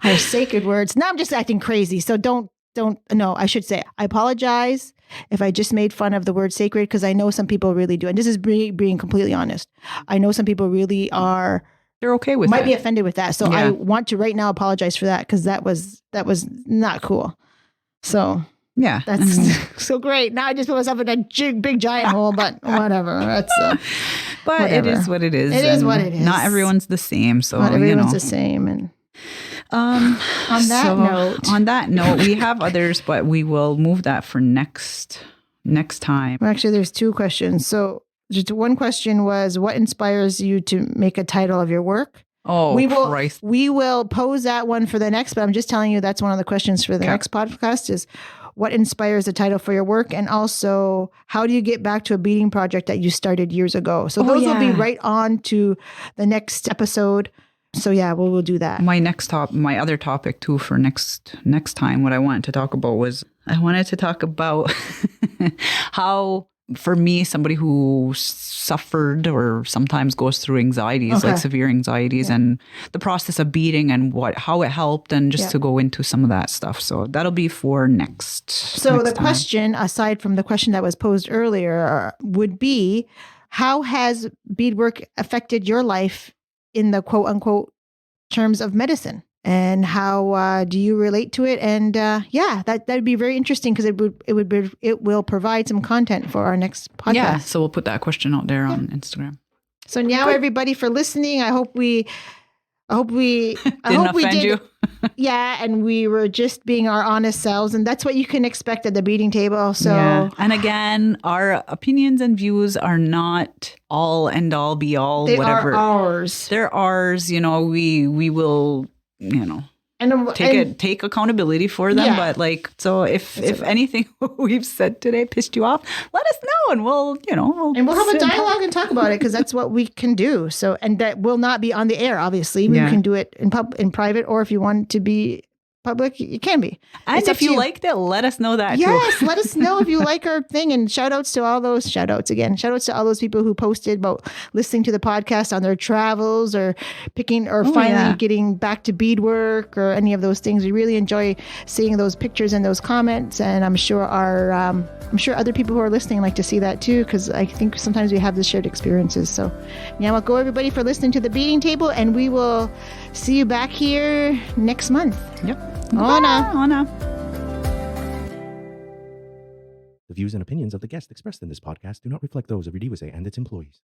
Our sacred words. Now I'm just acting crazy. So I should say, I apologize if I just made fun of the word sacred, because I know some people really do. And this is being completely honest. I know some people really are. They're okay with it. Might be offended with that. So I want to right now apologize for that, because that was not cool. So yeah, that's so great. Now I just put myself in a big giant hole, but whatever. That's but whatever. It is what it is. It is what it is. Not everyone's the same. So not everyone's the same. And on that note, we have others, but we will move that for next time. Well, actually, there's two questions. So just one question was, what inspires you to make a title of your work? Oh, Christ. We will pose that one for the next, but I'm just telling you that's one of the questions for the next podcast is, what inspires the title for your work? And also, how do you get back to a beading project that you started years ago? So those will be right on to the next episode. So yeah, we'll do that. My other topic too for next time, what I wanted to talk about was, I wanted to talk about how, for me, somebody who suffered or sometimes goes through anxieties, like severe anxieties, and the process of beading and how it helped, and just to go into some of that stuff. So that'll be for next. So the question, aside from the question that was posed earlier, would be, how has beadwork affected your life in the quote unquote terms of medicine, and how do you relate to it? And that'd be very interesting, because it will provide some content for our next podcast. Yeah, so we'll put that question out there on Instagram. So now, everybody, for listening, I hope we didn't offend you. Yeah, and we were just being our honest selves, and that's what you can expect at the Beading Table. So, and again, our opinions and views are not all end all be all. They whatever. are ours. They're ours. You know, we will. You know, take accountability for them. Yeah. But like, so if anything we've said today pissed you off, let us know, and we'll have a dialogue and talk about it, because that's what we can do. So, and that will not be on the air. Obviously, we can do it in private, or if you want to be public, you can be. And if you liked it, let us know that. Yes, let us know if you like our thing. And shout outs to all those people who posted about listening to the podcast on their travels, or finally getting back to beadwork, or any of those things. We really enjoy seeing those pictures and those comments, and I'm sure other people who are listening like to see that too, because I think sometimes we have the shared experiences. So yeah, go everybody for listening to the Beading Table, and we will see you back here next month. Yep. Ona. The views and opinions of the guests expressed in this podcast do not reflect those of Iorì and its employees.